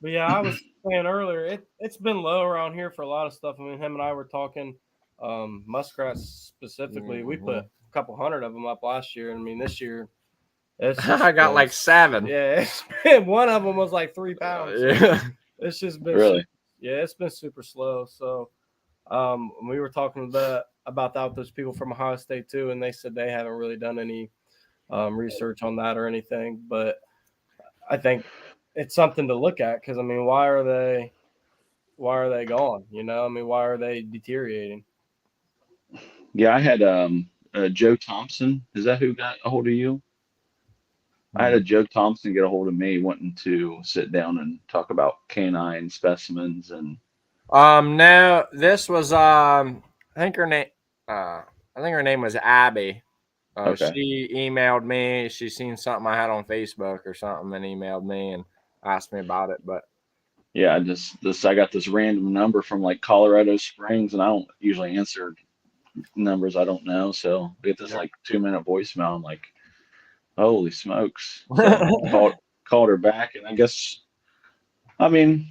But yeah, I was saying earlier, it's been low around here for a lot of stuff. I mean, him and I were talking muskrats specifically. We put a couple hundred of them up last year, and I mean this year, I got like 7. Yeah, one of them was like 3 pounds. Yeah. It's just been Really? it's been super slow. So we were talking about that with those people from Ohio State too, and they said they haven't really done any research on that or anything. But I think it's something to look at because I mean, why are they gone? I mean, why are they deteriorating? Yeah, I had Joe Thompson. Is that who got a hold of you? I had a Joe Thompson get a hold of me, wanting to sit down and talk about canine specimens and. No, this was I think her name was Abby. Okay. She emailed me. She seen something I had on Facebook or something and emailed me and asked me about it. But Yeah, I got this random number from like Colorado Springs, and I don't usually answer numbers I don't know, so I get this like 2-minute voicemail. I'm like, holy smokes! So called her back, and I mean,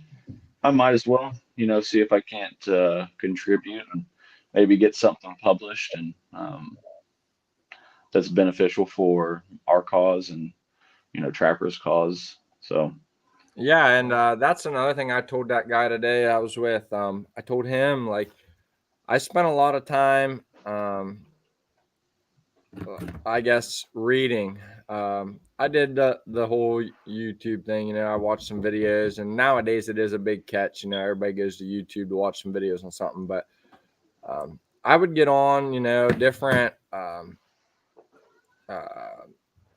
I might as well, see if I can't contribute and maybe get something published and that's beneficial for our cause and trappers' cause. So Yeah, and that's another thing I told that guy today I was with. I told him, like, I spent a lot of time, I guess, reading. I did the whole YouTube thing. You know, I watched some videos, and nowadays it is a big catch. You know, everybody goes to YouTube to watch some videos on something. But I would get on, you know, different uh,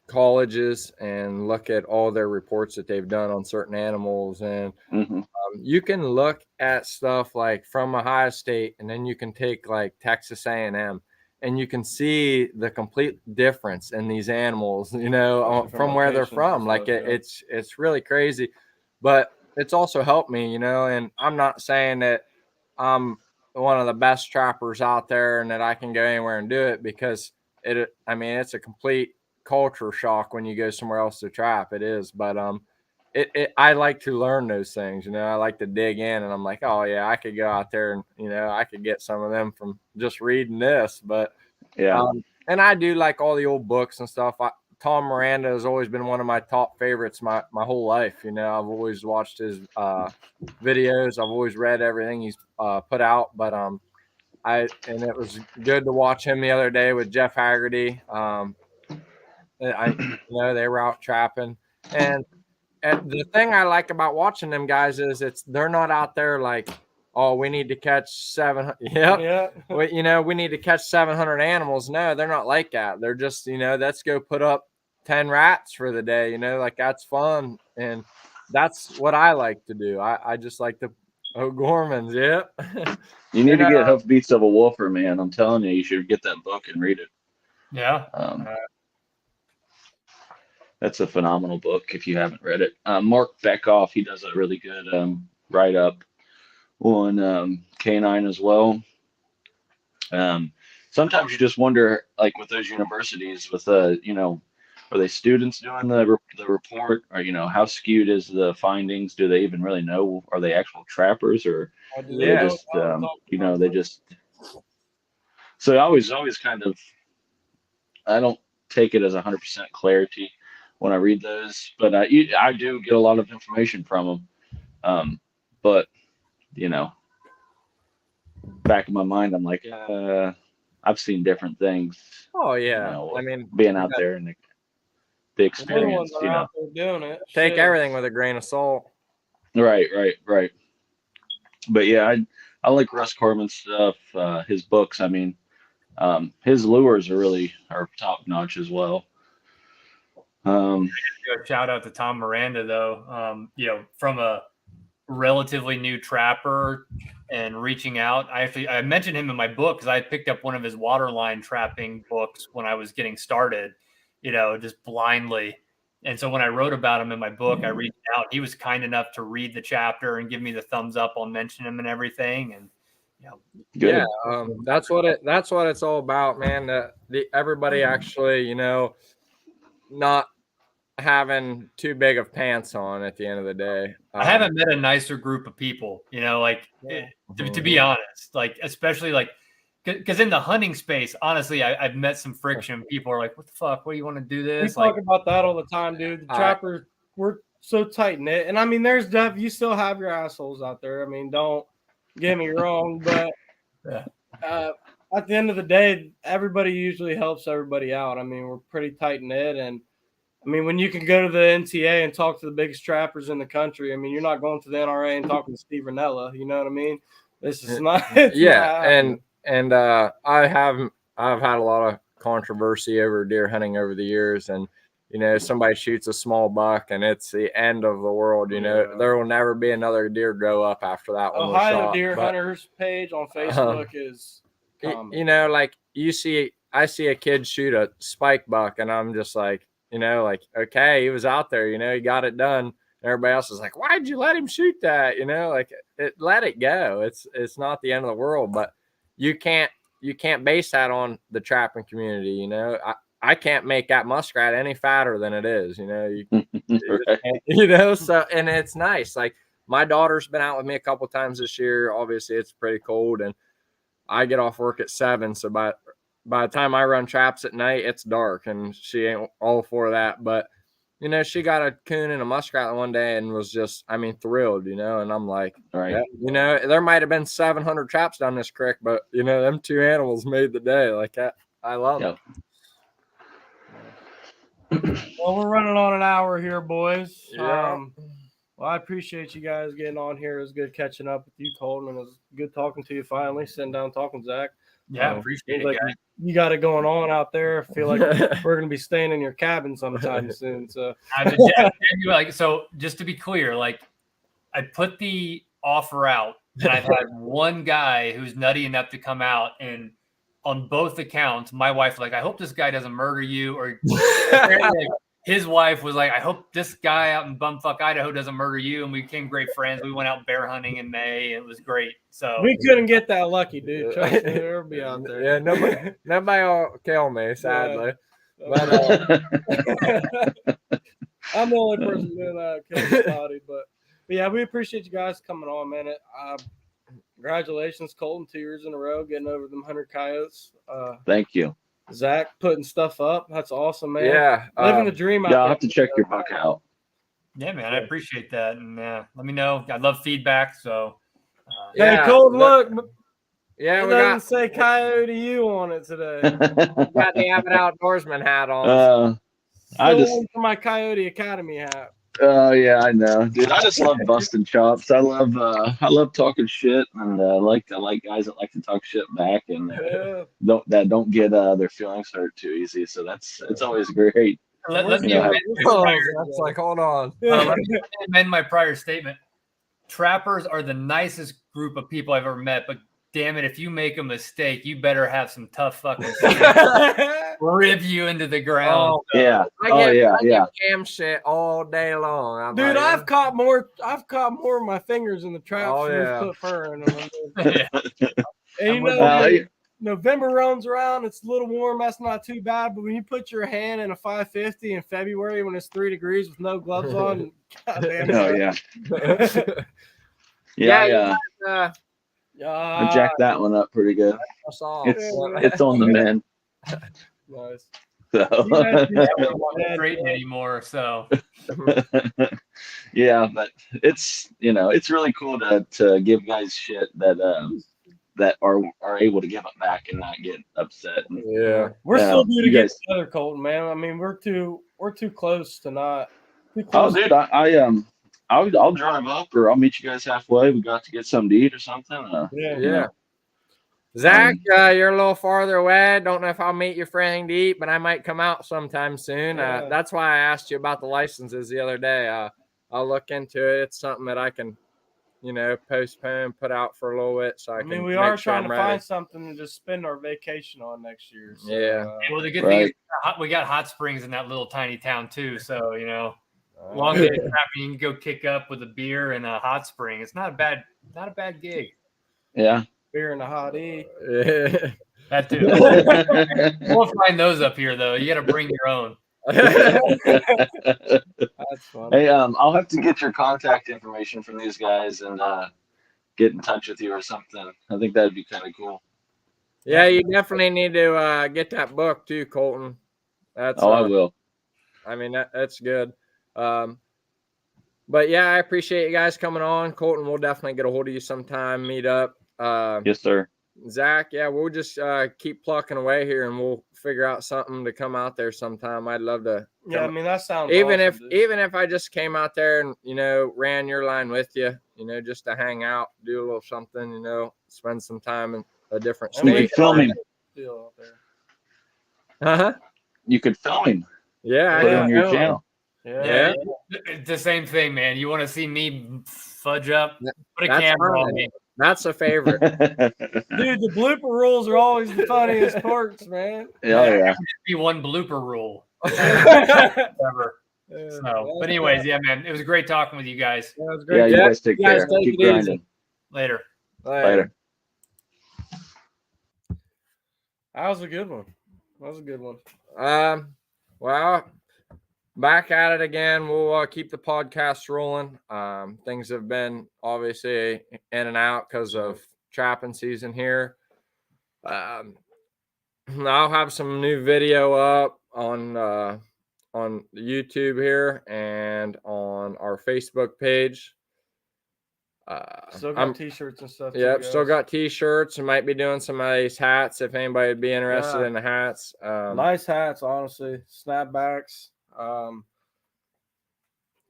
colleges and look at all their reports that they've done on certain animals, and Mm-hmm. you can look at stuff like from Ohio State, and then you can take like Texas A&M, and you can see the complete difference in these animals, you know, from where they're from. Like it's really crazy, but it's also helped me, you know. And I'm not saying that I'm one of the best trappers out there and that I can go anywhere and do it, because I mean, it's a complete culture shock when you go somewhere else to trap. It is, but I like to learn those things, you know. I like to dig in, and I'm like, oh yeah, I could go out there and, you know, I could get some of them from just reading this. But Yeah. and I do like all the old books and stuff. Tom Miranda has always been one of my top favorites my whole life. You know, I've always watched his videos. I've always read everything he's put out. But and it was good to watch him the other day with Jeff Haggerty. You know, they were out trapping, and the thing I like about watching them guys is they're not out there like, oh, we need to catch 700. Yep. Yeah. You know, we need to catch 700 animals. No, they're not like that. They're just, you know, let's go put up 10 rats for the day. You know, like that's fun, and that's what I like to do. I just like to Gormans. Yep. You need And to get Hoofbeats of a Wolfer, man. I'm telling you, you should get that book and read it. Yeah. That's a phenomenal book if you haven't read it. Mark Beckhoff, he does a really good write up on canine as well. Sometimes you just wonder, like with those universities, with you know, are they students doing the report, or you know, how skewed is the findings? Do they even really know? Are they actual trappers, or are they yeah, just you know, they just? So I always kind of, I don't take it as 100% clarity when I read those, but I do get a lot of information from them. But you know, back in my mind, I'm like, I've seen different things. oh You yeah. know, I mean, being out there and the The little experience. ones are You know, out there doing it. take Shit. everything with a grain of salt. right. But yeah, I like Russ Corman's stuff. His books. I mean, his lures are top notch as well. A shout out to Tom Miranda though. You know, from a relatively new trapper and reaching out. I mentioned him in my book because I picked up one of his waterline trapping books when I was getting started, you know, just blindly. And so when I wrote about him in my book, I reached out. He was kind enough to read the chapter and give me the thumbs up on mention him and everything. And you know, Good. Yeah, that's what it's all about, man. Everybody actually, you know, not having too big of pants on at the end of the day. I haven't met a nicer group of people, you know, like to be honest, like especially like because in the hunting space, honestly, I've met some friction. People are like, "What the fuck? What do you want to do We this?" talk about that all the time, dude. The trappers, we're so tight knit, and I mean, there's you still have your assholes out there. I mean, don't get me wrong, but at the end of the day, everybody usually helps everybody out. I mean, we're pretty tight knit, and I mean, when you can go to the NTA and talk to the biggest trappers in the country, I mean, you're not going to the NRA and talking to Steve Ranella. You know what I mean? This is not. And I've had a lot of controversy over deer hunting over the years, and you know, somebody shoots a small buck and it's the end of the world. You know, there will never be another deer grow up after that one was Ohio shot. Deer Hunters page on Facebook is common. You know, like I see a kid shoot a spike buck, and I'm just like, you know, like, okay, he was out there, you know, he got it done. Everybody else is like, why'd you let him shoot that? You know, like let it go. It's not the end of the world, but you can't base that on the trapping community. You know, I can't make that muskrat any fatter than it is. You know, you know. So, and it's nice. Like my daughter's been out with me a couple times this year. Obviously, it's pretty cold, and I get off work at 7. So by the time I run traps at night, it's dark, and she ain't all for that. But you know, she got a coon and a muskrat one day and was just, I mean, thrilled, you know. And I'm like, Right. yeah, you know, there might have been 700 traps down this creek, but you know, them two animals made the day. Like I love it. Well, we're running on an hour here, boys. Yeah. Well, I appreciate you guys getting on here. It was good catching up with you, Colton, and it was good talking to you finally, sitting down talking, Zach. Yeah, appreciate it, Like guys. you got it going on out there. I feel like we're going to be staying in your cabin sometime soon. So, So just to be clear, like I put the offer out, and I've had one guy who's nutty enough to come out, and on both accounts, my wife was like, I hope this guy doesn't murder you, or his wife was like, I hope this guy out in bumfuck Idaho doesn't murder you. And we became great friends. We went out bear hunting in May. It was great. So we couldn't get that lucky, dude. Trust me, we'll be out there. Yeah, nobody will kill me, sadly. Yeah. But I'm the only person doing that, killing Scotty. But yeah, we appreciate you guys coming on, man. Congratulations, Colton, 2 years in a row, getting over them 100 coyotes. Thank you. Zach putting stuff up. That's awesome, man. Yeah. Living the dream out Yeah, there. I'll have to check your book out. yeah, man, I appreciate that. And let me know. I love feedback. So Hey, Colton, look. Yeah, It we doesn't got say Coyote U on it today. got the Avid Outdoorsman hat on. I just Still for my Coyote Academy hat. yeah, I know, dude. I just love busting chops. I love talking shit, and I like guys that like to talk shit back and don't get their feelings hurt too easy. So it's always great. let me You know, That's like, hold on. let me amend my prior statement. Trappers are the nicest group of people I've ever met, but damn it, if you make a mistake, you better have some tough fucking rib you into the ground. Yeah. I get cam shit all day long. Dude, I've caught more of my fingers in the traps than yeah. put fur in them. Yeah. And you know, November rolls around, it's a little warm, that's not too bad. But when you put your hand in a 550 in February when it's 3 degrees with no gloves on, goddamn. I jacked that one up pretty good. It's on the mend. Nice. So. Not straighten anymore. So yeah, but it's really cool to give guys shit that are able to give it back and not get upset. Yeah, we're still due to get together, Colton, man. I mean, we're too close to not. Oh, dude, I'll drive up, or I'll meet you guys halfway. We got to get something to eat or something. Yeah. Zach, you're a little farther away. Don't know if I'll meet you for anything to eat, but I might come out sometime soon. That's why I asked you about the licenses the other day. I'll look into it. It's something that I can, postpone, put out for a little bit, so I mean, we are trying to find something to just spend our vacation on next year. So, well, the good thing is we got hot springs in that little tiny town too. So long day trapping, you can go kick up with a beer and a hot spring. It's not a bad gig. Yeah. Beer and a hot E. That too. We'll find those up here though. You got to bring your own. That's funny. Hey, I'll have to get your contact information from these guys and get in touch with you or something. I think that'd be kind of cool. Yeah, you definitely need to get that book too, Colton. I will. I mean, that's good. But yeah, I appreciate you guys coming on. Colton, we'll definitely get a hold of you sometime, meet up. Yes, sir. Zach, yeah, we'll just keep plucking away here, and we'll figure out something to come out there sometime. I'd love to. Yeah, I mean, that sounds even awesome, even if I just came out there and ran your line with you, just to hang out, do a little something, spend some time in a different state. You could film him. You could film him. Yeah, put it on your channel. Yeah. It's the same thing, man. You want to see me fudge up? Put a camera on me. That's a favorite. Dude, the blooper rules are always the funniest parts, man. Yeah. Be one blooper rule. Whatever. But anyways, yeah, man, it was great talking with you guys. Yeah, it was great. Yeah, you guys take care. Keep grinding. Later. Later. That was a good one. Well, back at it again. We'll keep the podcast rolling. Things have been obviously in and out because of trapping season here. I'll have some new video up on on YouTube here and on our Facebook page. Still got t-shirts and stuff. Yep, too, still guys. got t-shirts. We might be doing some of these hats if anybody would be interested Yeah. in the hats. Nice hats, honestly. Snapbacks.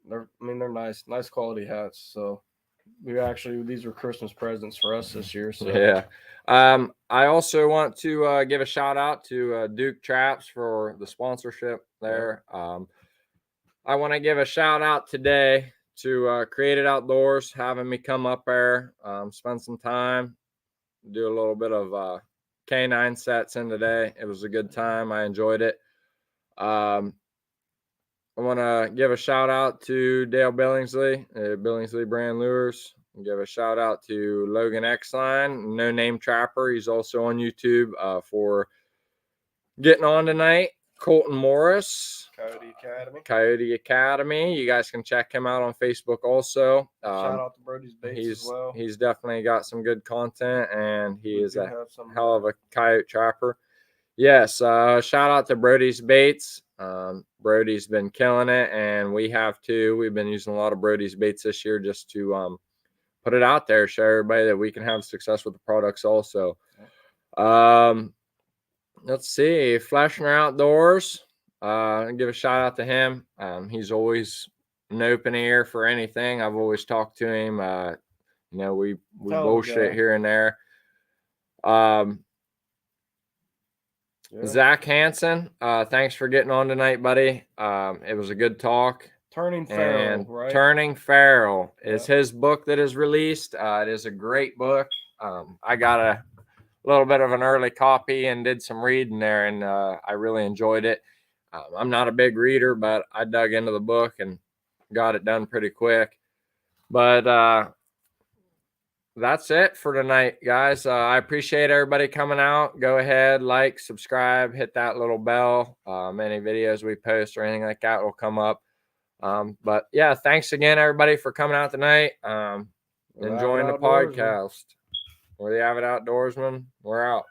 They're nice quality hats. So these were Christmas presents for us this year. So yeah. I also want to give a shout out to Duke Traps for the sponsorship there. I want to give a shout out today to Created Outdoors, having me come up there, spend some time, do a little bit of canine sets in today. It was a good time. I enjoyed it. I want to give a shout out to Dale Billingsley, Billingsley Brand Lures. Give a shout out to Logan Exline, No Name Trapper. He's also on YouTube for getting on tonight. Colton Morris, Coyote Academy. You guys can check him out on Facebook also. shout out to Brody's Baits as well. He's definitely got some good content, and he is a hell of a coyote trapper. Yes, shout out to Brody's Baits. Brody's been killing it, and we have too. We've been using a lot of Brody's Baits this year just to put it out there, show everybody that we can have success with the products also. Let's see, Fleshner Outdoors. Give a shout out to him. He's always an open ear for anything. I've always talked to him. We bullshit here and there. Zach Hansen, thanks for getting on tonight, buddy. It was a good talk. Turning Feral, right? Turning Feral is his book that is released. It is a great book. I got a little bit of an early copy and did some reading there, and I really enjoyed it. I'm not a big reader, but I dug into the book and got it done pretty quick. But that's it for tonight, guys. I appreciate everybody coming out. Go ahead, like, subscribe, hit that little bell. Any videos we post or anything like that will come up. But yeah, thanks again, everybody, for coming out tonight. Enjoying the podcast. We're the Avid Outdoorsman. We're out.